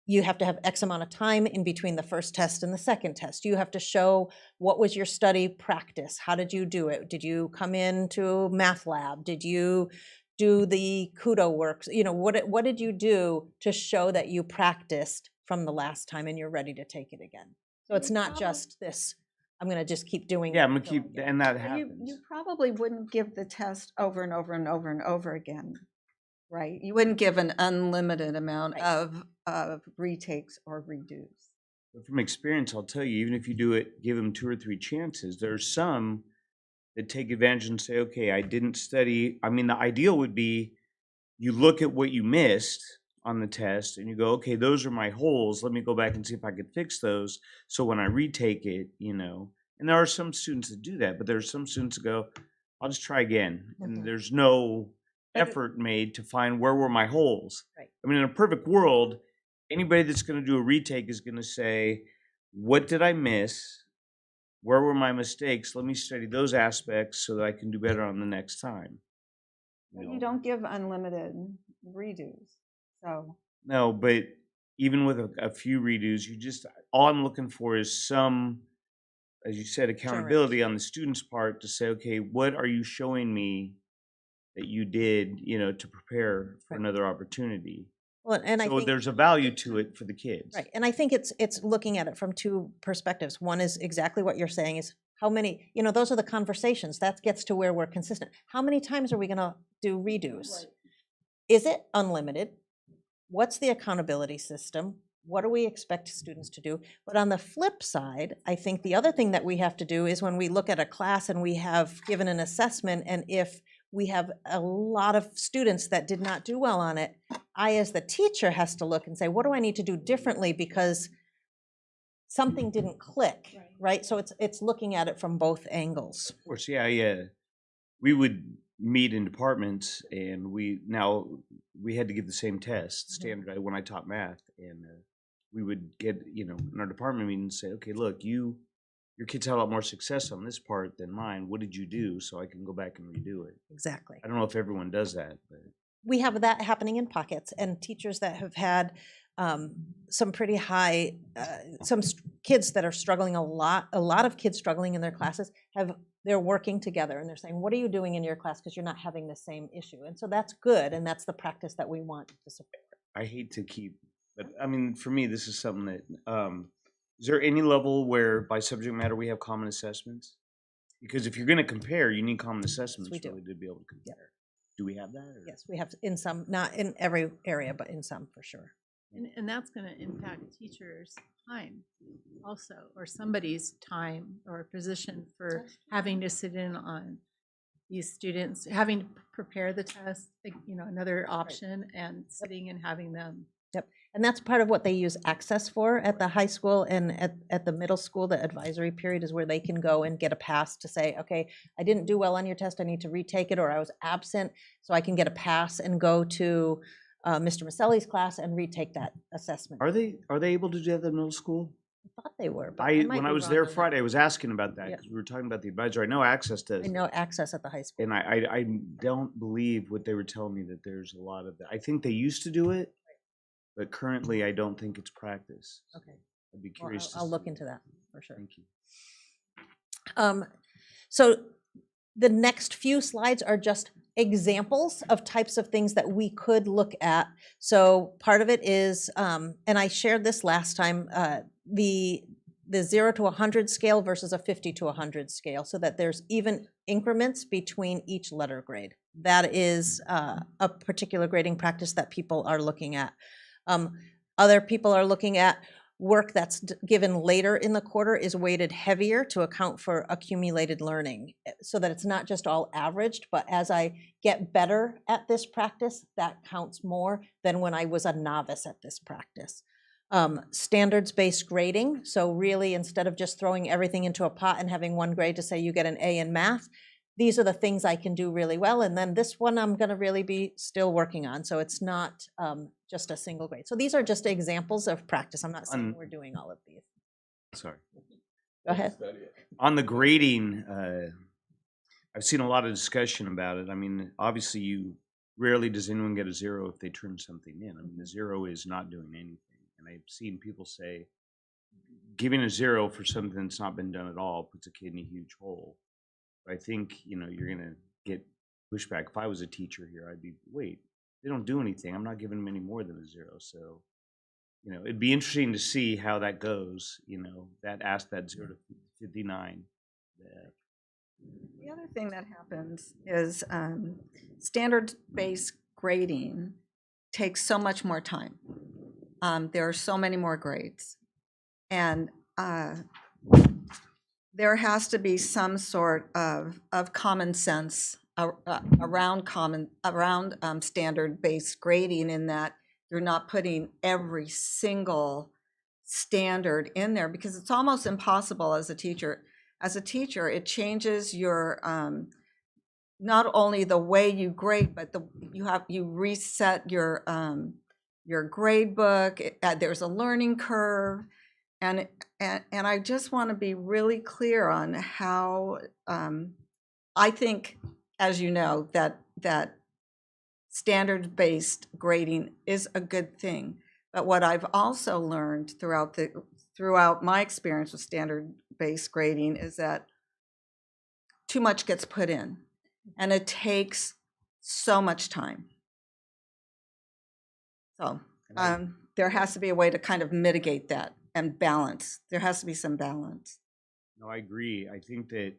you have to have X amount of time in between the first test and the second test. You have to show what was your study practice. How did you do it? Did you come into math lab? Did you do the Kudo works? You know, what did you do to show that you practiced from the last time and you're ready to take it again? So it's not just this, I'm going to just keep doing it. Yeah, I'm going to keep, and that happens. You probably wouldn't give the test over and over and over and over again, right? You wouldn't give an unlimited amount of retakes or redos. But from experience, I'll tell you, even if you do it, give them 2 or 3 chances, there's some that take advantage and say, okay, I didn't study. I mean, the ideal would be you look at what you missed on the test and you go, okay, those are my holes. Let me go back and see if I could fix those. So when I retake it, you know, and there are some students that do that, but there are some students that go, I'll just try again. And there's no effort made to find where were my holes. Right. I mean, in a perfect world, anybody that's going to do a retake is going to say, what did I miss? where were my mistakes? Let me study those aspects so that I can do better on the next time. But you don't give unlimited redos, so. No, but even with a few redos, all I'm looking for is some, as you said, accountability on the student's part to say, okay, what are you showing me that you did, to prepare for another opportunity? Well, and I So think there's a value to it for the kids. right, and I think it's looking at it from two perspectives. One is exactly what you're saying is how many, those are the conversations. That gets to where we're consistent. How many times are we going to do redos? Is it unlimited? What's the accountability system? What do we expect students to do? But on the flip side, I think the other thing that we have to do is when we look at a class and we have given an assessment, and if we have a lot of students that did not do well on it, I, as the teacher, has to look and say, what do I need to do differently because something didn't click, right? So it's looking at it from both angles. Of course, yeah. We would meet in departments, and we had to give the same test, standard, when I taught math, and we would get, in our department meeting and say, okay, look, your kids had a lot more success on this part than mine. What did you do so I can go back and redo it? Exactly. I don't know if everyone does that, but we have that happening in pockets, and teachers that have had some pretty high, kids that are struggling a lot of kids struggling in their classes they're working together and they're saying, what are you doing in your class because you're not having the same issue? And so that's good, and that's the practice that we want to support. I hate to but I mean, for me, this is something that, is there any level where by subject matter we have common assessments? Because if you're going to compare, you need common assessments really to be able to compare. Yep. Do we have that? Or? Yes, we have in some, not in every area, but in some for sure. And that's going to impact teachers' time also, or somebody's time or position for having to sit in on these students, having to prepare the test, another option, and sitting and having them. Yep. And that's part of what they use Access for at the high school, and at the middle school. The advisory period is where they can go and get a pass to say, okay, I didn't do well on your test, I need to retake it, or I was absent, so I can get a pass and go to Mr. Maselli's class and retake that assessment. Are they able to do that at the middle school? I thought they were. But When I was there Friday, I was asking about that because we were talking about the advisor. I know Access does. I know Access at the high school. And I don't believe what they were telling me, that there's a lot of that. I think they used to do it, but currently I don't think it's practice. Okay. I'd be curious. I'll look into that for sure. Thank you. So the next few slides are just examples of types of things that we could look at. So part of it is, and I shared this last time, the 0 to 100 scale versus a 50 to 100 scale, so that there's even increments between each letter grade. That is a particular grading practice that people are looking at. Other people are looking at work that's given later in the quarter is weighted heavier to account for accumulated learning, so that it's not just all averaged, but as I get better at this practice, that counts more than when I was a novice at this practice. Standards-based grading, so really instead of just throwing everything into a pot and having one grade to say you get an A in math, these are the things I can do really well, and then this one I'm going to really be still working on. So it's not just a single grade. So these are just examples of practice. I'm not saying we're doing all of these. Sorry. Go ahead. On the grading, I've seen a lot of discussion about it. I mean, obviously, rarely does anyone get a 0 if they turn something in. I mean, the 0 is not doing anything. And I've seen people say giving a 0 for something that's not been done at all puts a kid in a huge hole. I think, you're going to get pushback. If I was a teacher here, I'd be, wait, they don't do anything. I'm not giving them any more than a 0. So, it'd be interesting to see how that goes, that 0 to 59. The other thing that happens is standard-based grading takes so much more time. There are so many more grades. And there has to be some sort of common sense around standard-based grading, in that you're not putting every single standard in there, because it's almost impossible as a teacher. As a teacher, it changes your not only the way you grade, but you reset your grade book. There's a learning curve, and and I just want to be really clear on how I think, as you know, that standard-based grading is a good thing. But what I've also learned throughout my experience with standard-based grading is that too much gets put in, and it takes so much time. So there has to be a way to kind of mitigate that and balance. There has to be some balance. No, I agree. I think that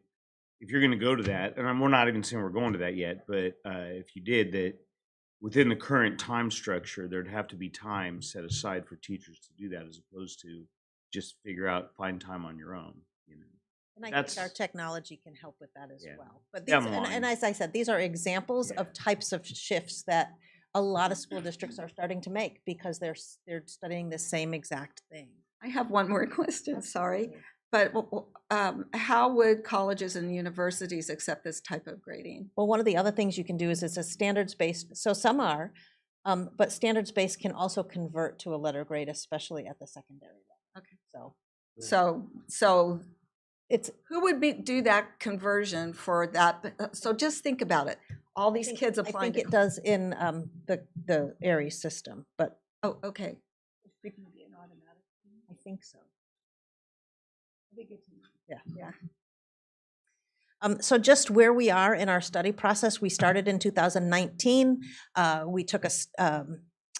if you're going to go to that, and we're not even saying we're going to that yet, but if you did, that within the current time structure, there'd have to be time set aside for teachers to do that, as opposed to just find time on your own. You know, And I think our technology can help with that as well. But these, Bottom and line. as I said, these are examples of types of shifts that a lot of school districts are starting to make because they're studying the same exact thing. I have one more question, sorry. But how would colleges and universities accept this type of grading? Well, one of the other things you can do is it's a standards-based, so some are, but standards-based can also convert to a letter grade, especially at the secondary level. Okay. So it's who would do that conversion for that? So just think about it. All these kids applying. I think it does in the Aries system, but oh, okay. I think so. Yeah. So just where we are in our study process, we started in 2019. We took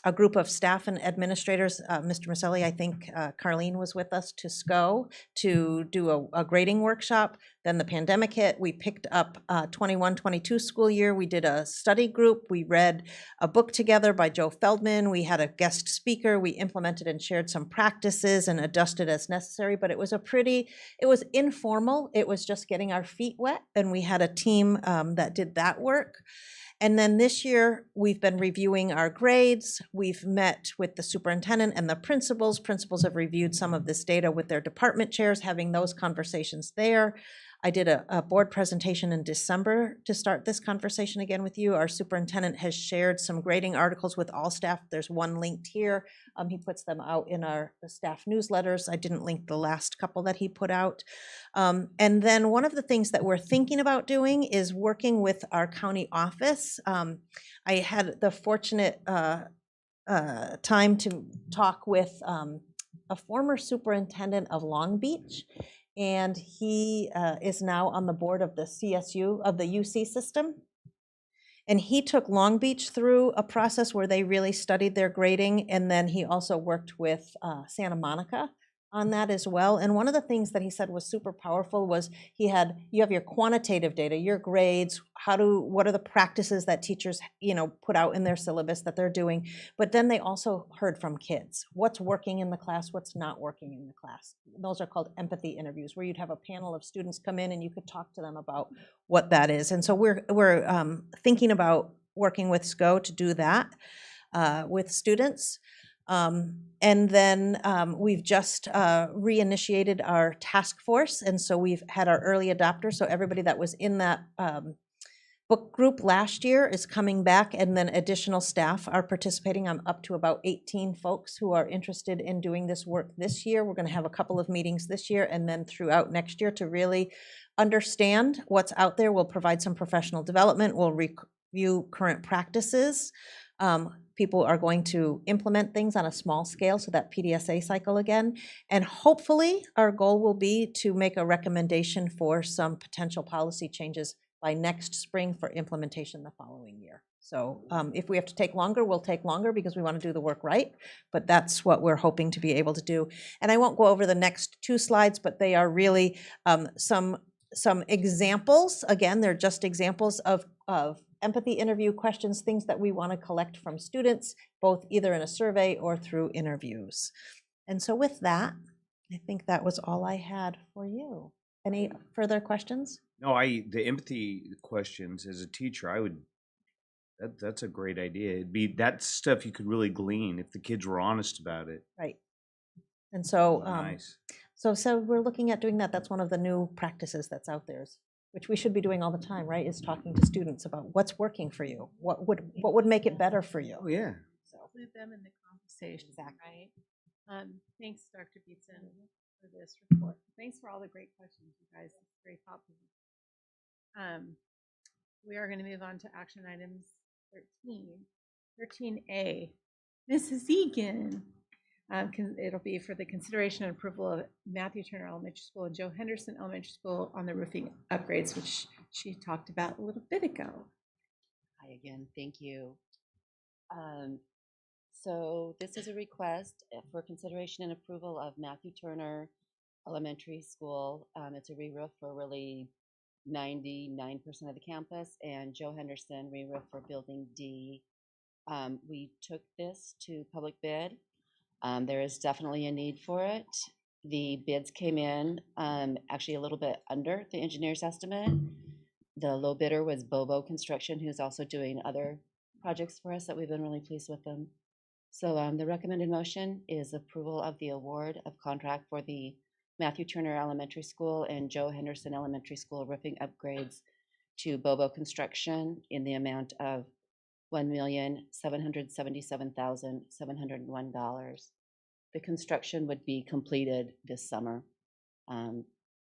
a group of staff and administrators, Mr. Maselli, I think Carlene was with us, to SCO to do a grading workshop. Then the pandemic hit. We picked up 21-22 school year. We did a study group. We read a book together by Joe Feldman. We had a guest speaker. We implemented and shared some practices and adjusted as necessary, but it was informal. It was just getting our feet wet, and we had a team that did that work. And then this year, we've been reviewing our grades. We've met with the superintendent and the principals. Principals have reviewed some of this data with their department chairs, having those conversations there. I did a board presentation in December to start this conversation again with you. Our superintendent has shared some grading articles with all staff. There's one linked here. He puts them out in the staff newsletters. I didn't link the last couple that he put out. And then one of the things that we're thinking about doing is working with our county office. I had the fortunate time to talk with a former superintendent of Long Beach, and he is now on the board of the CSU, of the UC system. And he took Long Beach through a process where they really studied their grading, and then he also worked with Santa Monica on that as well. And one of the things that he said was super powerful was you have your quantitative data, your grades, what are the practices that teachers, put out in their syllabus that they're doing. But then they also heard from kids. What's working in the class, what's not working in the class. Those are called empathy interviews, where you'd have a panel of students come in and you could talk to them about what that is. And so we're thinking about working with SCO to do that with students. And then we've just reinitiated our task force. And so we've had our early adopters. So everybody that was in that book group last year is coming back, and then additional staff are participating. I'm up to about 18 folks who are interested in doing this work this year. We're going to have a couple of meetings this year and then throughout next year to really understand what's out there. We'll provide some professional development. We'll review current practices. People are going to implement things on a small scale, so that PDSA cycle again. And hopefully our goal will be to make a recommendation for some potential policy changes by next spring for implementation the following year. So if we have to take longer, we'll take longer because we want to do the work right, but that's what we're hoping to be able to do. And I won't go over the next two slides, but they are really some examples. Again, they're just examples of empathy interview questions, things that we want to collect from students, both either in a survey or through interviews. And so with that, I think that was all I had for you. Any further questions? No, the empathy questions as a teacher, that's a great idea. It'd be that stuff you could really glean if the kids were honest about it. Right. And so, Nice. So we're looking at doing that. That's one of the new practices that's out there, which we should be doing all the time, right? Is talking to students about what's working for you, what would make it better for you. Oh yeah. Include them in the conversation, right? Thanks, Dr. Beetson. for this report. Thanks for all the great questions, you guys. It's very thoughtful. We are going to move on to action items 13. 13A, Mrs. Egan. It'll be for the consideration and approval of Matthew Turner Elementary School and Joe Henderson Elementary School on the roofing upgrades, which she talked about a little bit ago. Hi again, thank you. So this is a request for consideration and approval of Matthew Turner Elementary School. It's a re-roof for really 99% of the campus, and Joe Henderson re-roof for Building D. We took this to public bid. There is definitely a need for it. The bids came in actually a little bit under the engineer's estimate. The low bidder was Bobo Construction, who's also doing other projects for us that we've been really pleased with them. So the recommended motion is approval of the award of contract for the Matthew Turner Elementary School and Joe Henderson Elementary School roofing upgrades to Bobo Construction in the amount of $1,777,701. The construction would be completed this summer.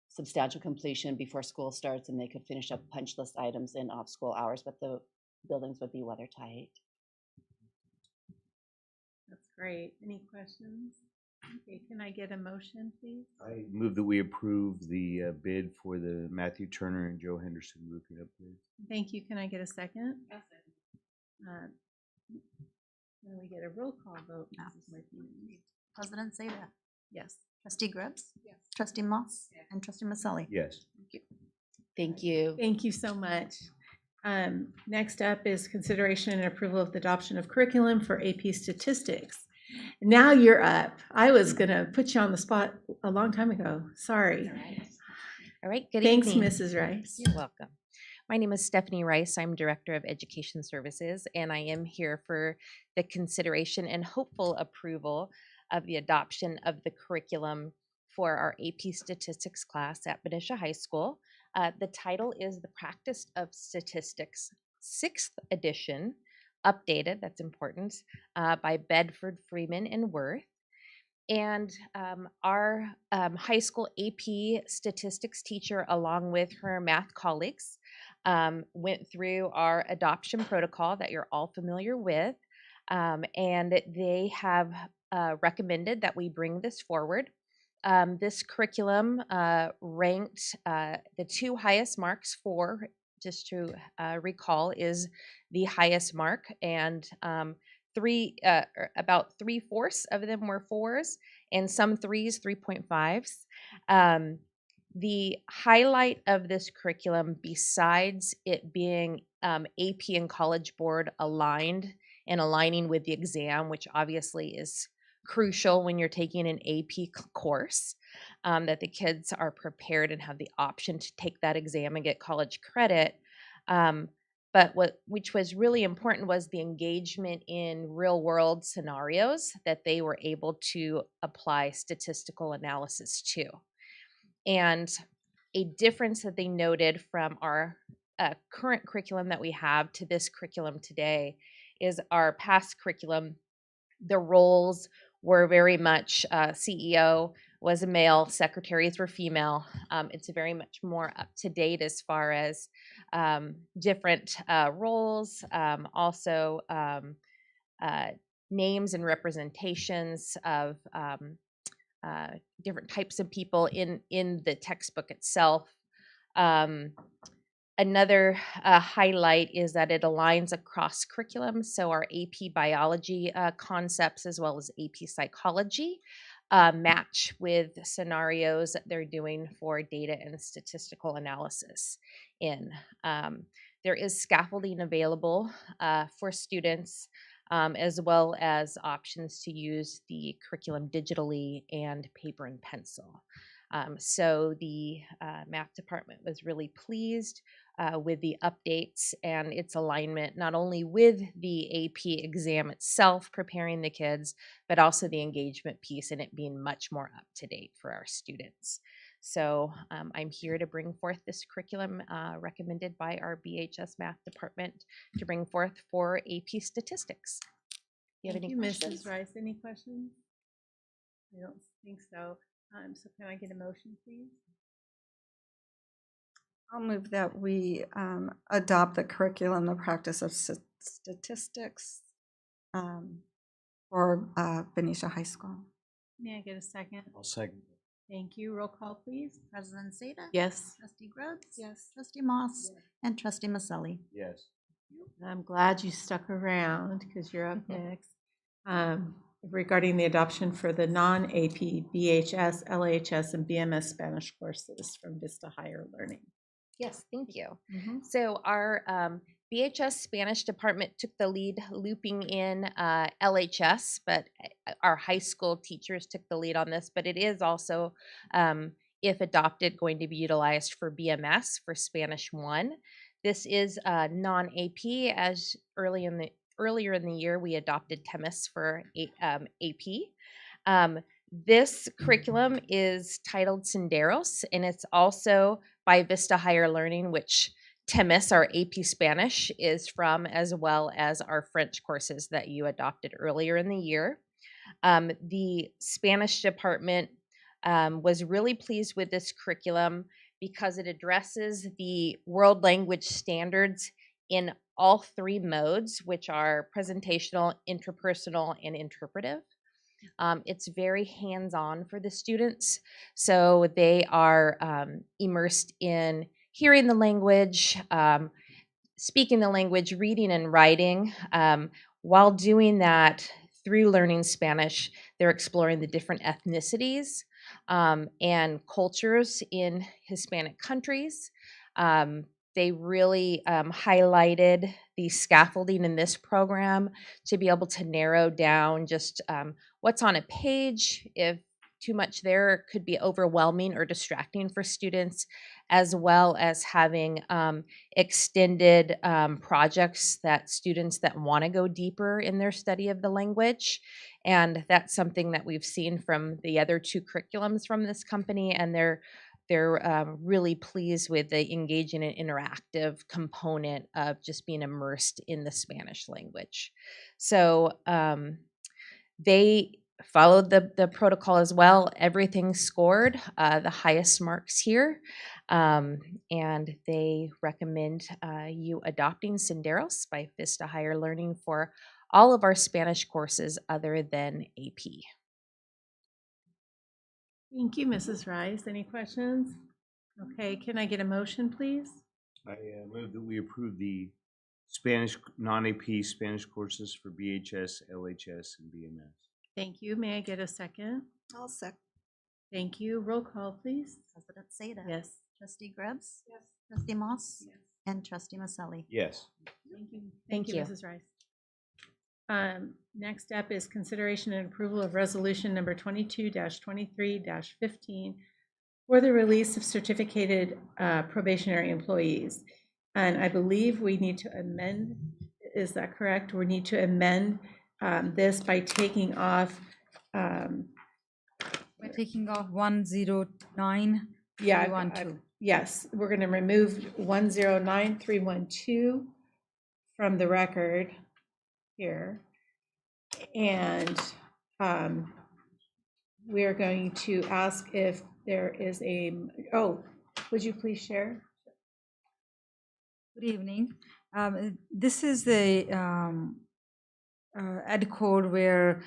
Substantial completion before school starts, and they could finish up punch list items in off-school hours, but the buildings would be weather tight. That's great. Any questions? Okay, can I get a motion, please? I move that we approve the bid for the Matthew Turner and Joe Henderson roofing upgrades. Thank you. Can I get a second? Can we get a roll call vote, Mrs. Martinez? President Zeta. Yes. Trustee Gribbs. Yes. Trustee Moss. And Trustee Maselli. Yes. Thank you. Thank you so much. Next up is consideration and approval of the adoption of curriculum for AP Statistics. Now you're up. I was going to put you on the spot a long time ago. Sorry. All right. Good Thanks, evening. Mrs. Rice. You're welcome. My name is Stephanie Rice. I'm Director of Education Services, and I am here for the consideration and hopeful approval of the adoption of the curriculum for our AP Statistics class at Benicia High School. The title is The Practice of Statistics, 6th edition, updated, that's important, by Bedford, Freeman, and Worth. And our high school AP statistics teacher, along with her math colleagues, went through our adoption protocol that you're all familiar with, and they have recommended that we bring this forward. This curriculum ranked the 2 highest marks for, just to recall, is the highest mark, and about 3/4 of them were 4s, and some 3s, 3.5s. The highlight of this curriculum, besides it being AP and College Board aligned and aligning with the exam, which obviously is crucial when you're taking an AP course, that the kids are prepared and have the option to take that exam and get college credit. But which was really important was the engagement in real world scenarios that they were able to apply statistical analysis to. And a difference that they noted from our current curriculum that we have to this curriculum today is our past curriculum, the roles were very much CEO was a male, secretaries were female. It's very much more up to date as far as different roles, also names and representations of different types of people in the textbook itself. Another highlight is that it aligns across curriculum, so our AP biology concepts as well as AP psychology match with scenarios that they're doing for data and statistical analysis in. There is scaffolding available for students, as well as options to use the curriculum digitally and paper and pencil. So the math department was really pleased with the updates and its alignment, not only with the AP exam itself, preparing the kids, but also the engagement piece and it being much more up to date for our students. So I'm here to bring forth this curriculum recommended by our BHS math department to bring forth for AP statistics. Do you have any questions? Mrs. Rice, any questions? I don't think so. So can I get a motion, please? I'll move that we adopt the curriculum, the practice of statistics for Benicia High School. May I get a second? I'll second. Thank you. Roll call, please. President Zeta? Yes. Trustee Grubbs? Yes. Trustee Moss? And Trustee Maselli? Yes. I'm glad you stuck around because you're up next. Regarding the adoption for the non-AP BHS, LHS, and BMS Spanish courses from Vista Higher Learning. Yes, thank you. Mhm. So our BHS Spanish department took the lead looping in LHS, but our high school teachers took the lead on this, but it is also, if adopted, going to be utilized for BMS for Spanish 1. This is non-AP, as earlier in the year we adopted chemists for AP. This curriculum is titled Senderos, and it's also by Vista Higher Learning, which Temis, our AP Spanish, is from, as well as our French courses that you adopted earlier in the year. The Spanish department was really pleased with this curriculum because it addresses the world language standards in all 3 modes, which are presentational, interpersonal, and interpretive. It's very hands-on for the students, so they are immersed in hearing the language, speaking the language, reading and writing. While doing that, through learning Spanish, they're exploring the different ethnicities and cultures in Hispanic countries. They really highlighted the scaffolding in this program to be able to narrow down just what's on a page. If too much there could be overwhelming or distracting for students, as well as having extended projects that students that want to go deeper in their study of the language. And that's something that we've seen from the other 2 curriculums from this company, and they're really pleased with the engaging and interactive component of just being immersed in the Spanish language. So they followed the protocol as well. Everything scored the highest marks here, and they recommend you adopting Senderos by Vista Higher Learning for all of our Spanish courses other than AP. Thank you, Mrs. Rice. Any questions? Okay, can I get a motion, please? I move that we approve the Spanish, non-AP Spanish courses for BHS, LHS, and BMS. Thank you. May I get a second? I'll second. Thank you. Roll call, please. President Zeta? Yes. Trustee Grubbs? Yes. Trustee Moss? Yes. And Trustee Maselli? Yes. Thank you. Thank you. Mrs. Rice. Next up is consideration and approval of resolution number 22-23-15 for the release of certificated probationary employees. And I believe we need to amend, is that correct? We need to amend this by taking off. By taking off 109. Yeah, 312. yes, we're going to remove 109312 from the record here. And we are going to ask if there is a, would you please share? Good evening. This is the ed code where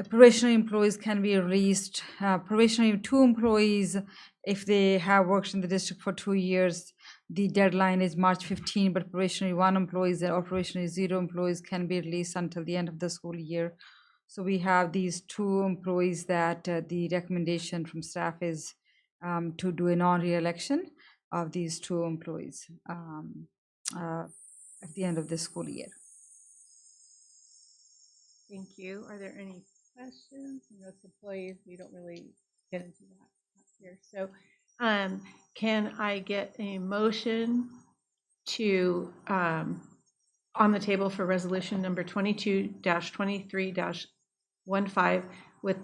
probationary employees can be released. Probationary 2 employees, if they have worked in the district for 2 years, the deadline is March 15, but probationary 1 employees or probationary 0 employees can be released until the end of the school year. So we have these 2 employees that the recommendation from staff is to do a non-re-election of these 2 employees at the end of the school year. Thank you. Are there any questions? And those employees, we don't really get into that here. So can I get a motion to on the table for resolution number 22-23-15 with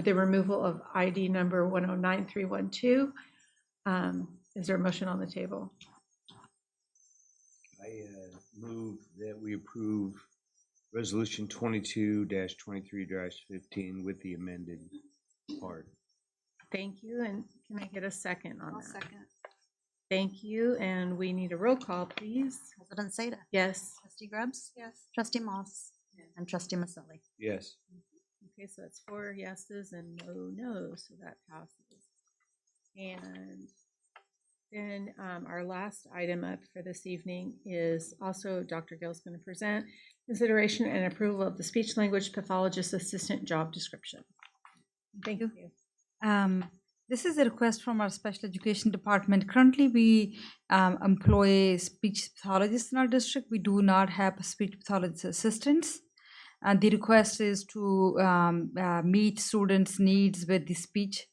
the removal of ID number 109312? Is there a motion on the table? I move that we approve resolution 22-23-15 with the amended hard. Thank you, and can I get a second on I'll that? second. Thank you, and we need a roll call, please. President Seda. Yes. Trustee Grubbs. Yes. Trustee Moss. And Trustee Maselli. Yes. Okay, so that's 4 yeses and no nos, so that passes. And then our last item up for this evening is also Dr. Gill's going to present consideration and approval of the speech language pathologist assistant job description. Thank you. This is a request from our special education department. Currently, we employ speech pathologists in our district. We do not have speech pathologist assistants. And the request is to meet students' needs with the speech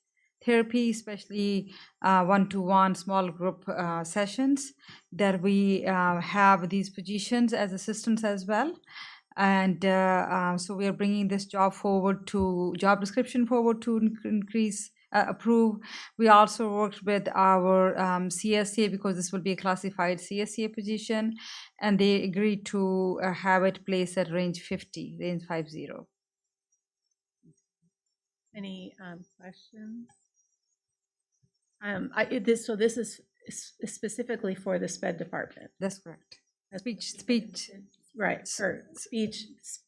therapy, especially one-to-one small group sessions, that we have these positions as assistants as well. And so we are bringing this job description forward to approve. We also worked with our CSA, because this will be a classified CSA position, and they agreed to have it placed at range 50. Any questions? So this is specifically for the SPED department. That's correct. Speech. Right, for speech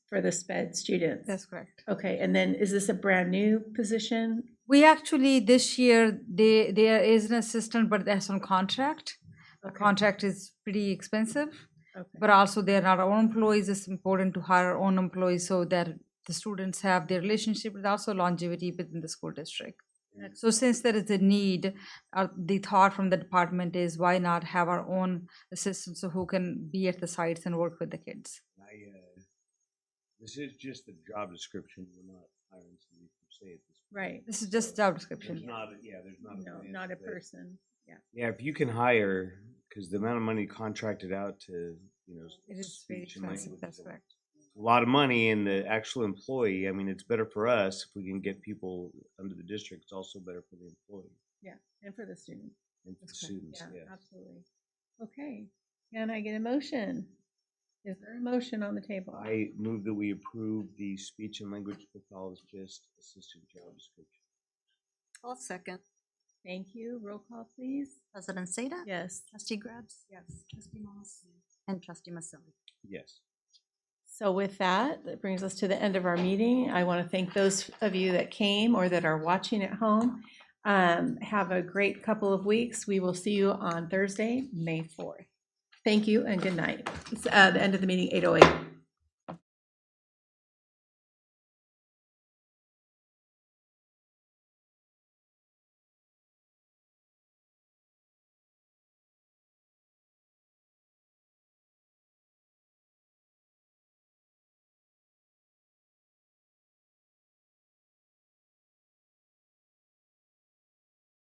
for the SPED students. That's correct. Okay, and then is this a brand new position? We actually, this year, there is an assistant, but that's on contract. A contract is pretty expensive, but also they're not our own employees. It's important to hire our own employees so that the students have their relationship, but also longevity within the school district. So since there is a need, the thought from the department is, why not have our own assistants who can be at the sites and work with the kids? This is just the job description. We're not hiring somebody per se at this point. Right. This is just job description. There's not not a but- person. Yeah. Yeah, if you can hire, because the amount of money contracted out to, It is very speech and expensive, language that's is correct. a lot of money, and the actual employee, I mean, it's better for us if we can get people under the district. It's also better for the employee Yeah, and for the students. and for the That's correct. students, Yeah, yeah. absolutely. Okay, can I get a motion? Is there a motion on the table? I move that we approve the speech and language pathologist assistant job description. I'll second. Thank you. Roll call, please. President Seda. Yes. Trustee Grubbs. Yes. Trustee Moss. And Trustee Maselli. Yes. So with that brings us to the end of our meeting. I want to thank those of you that came or that are watching at home. Have a great couple of weeks. We will see you on Thursday, May 4th. Thank you and good night. It's the end of the meeting, 8:08.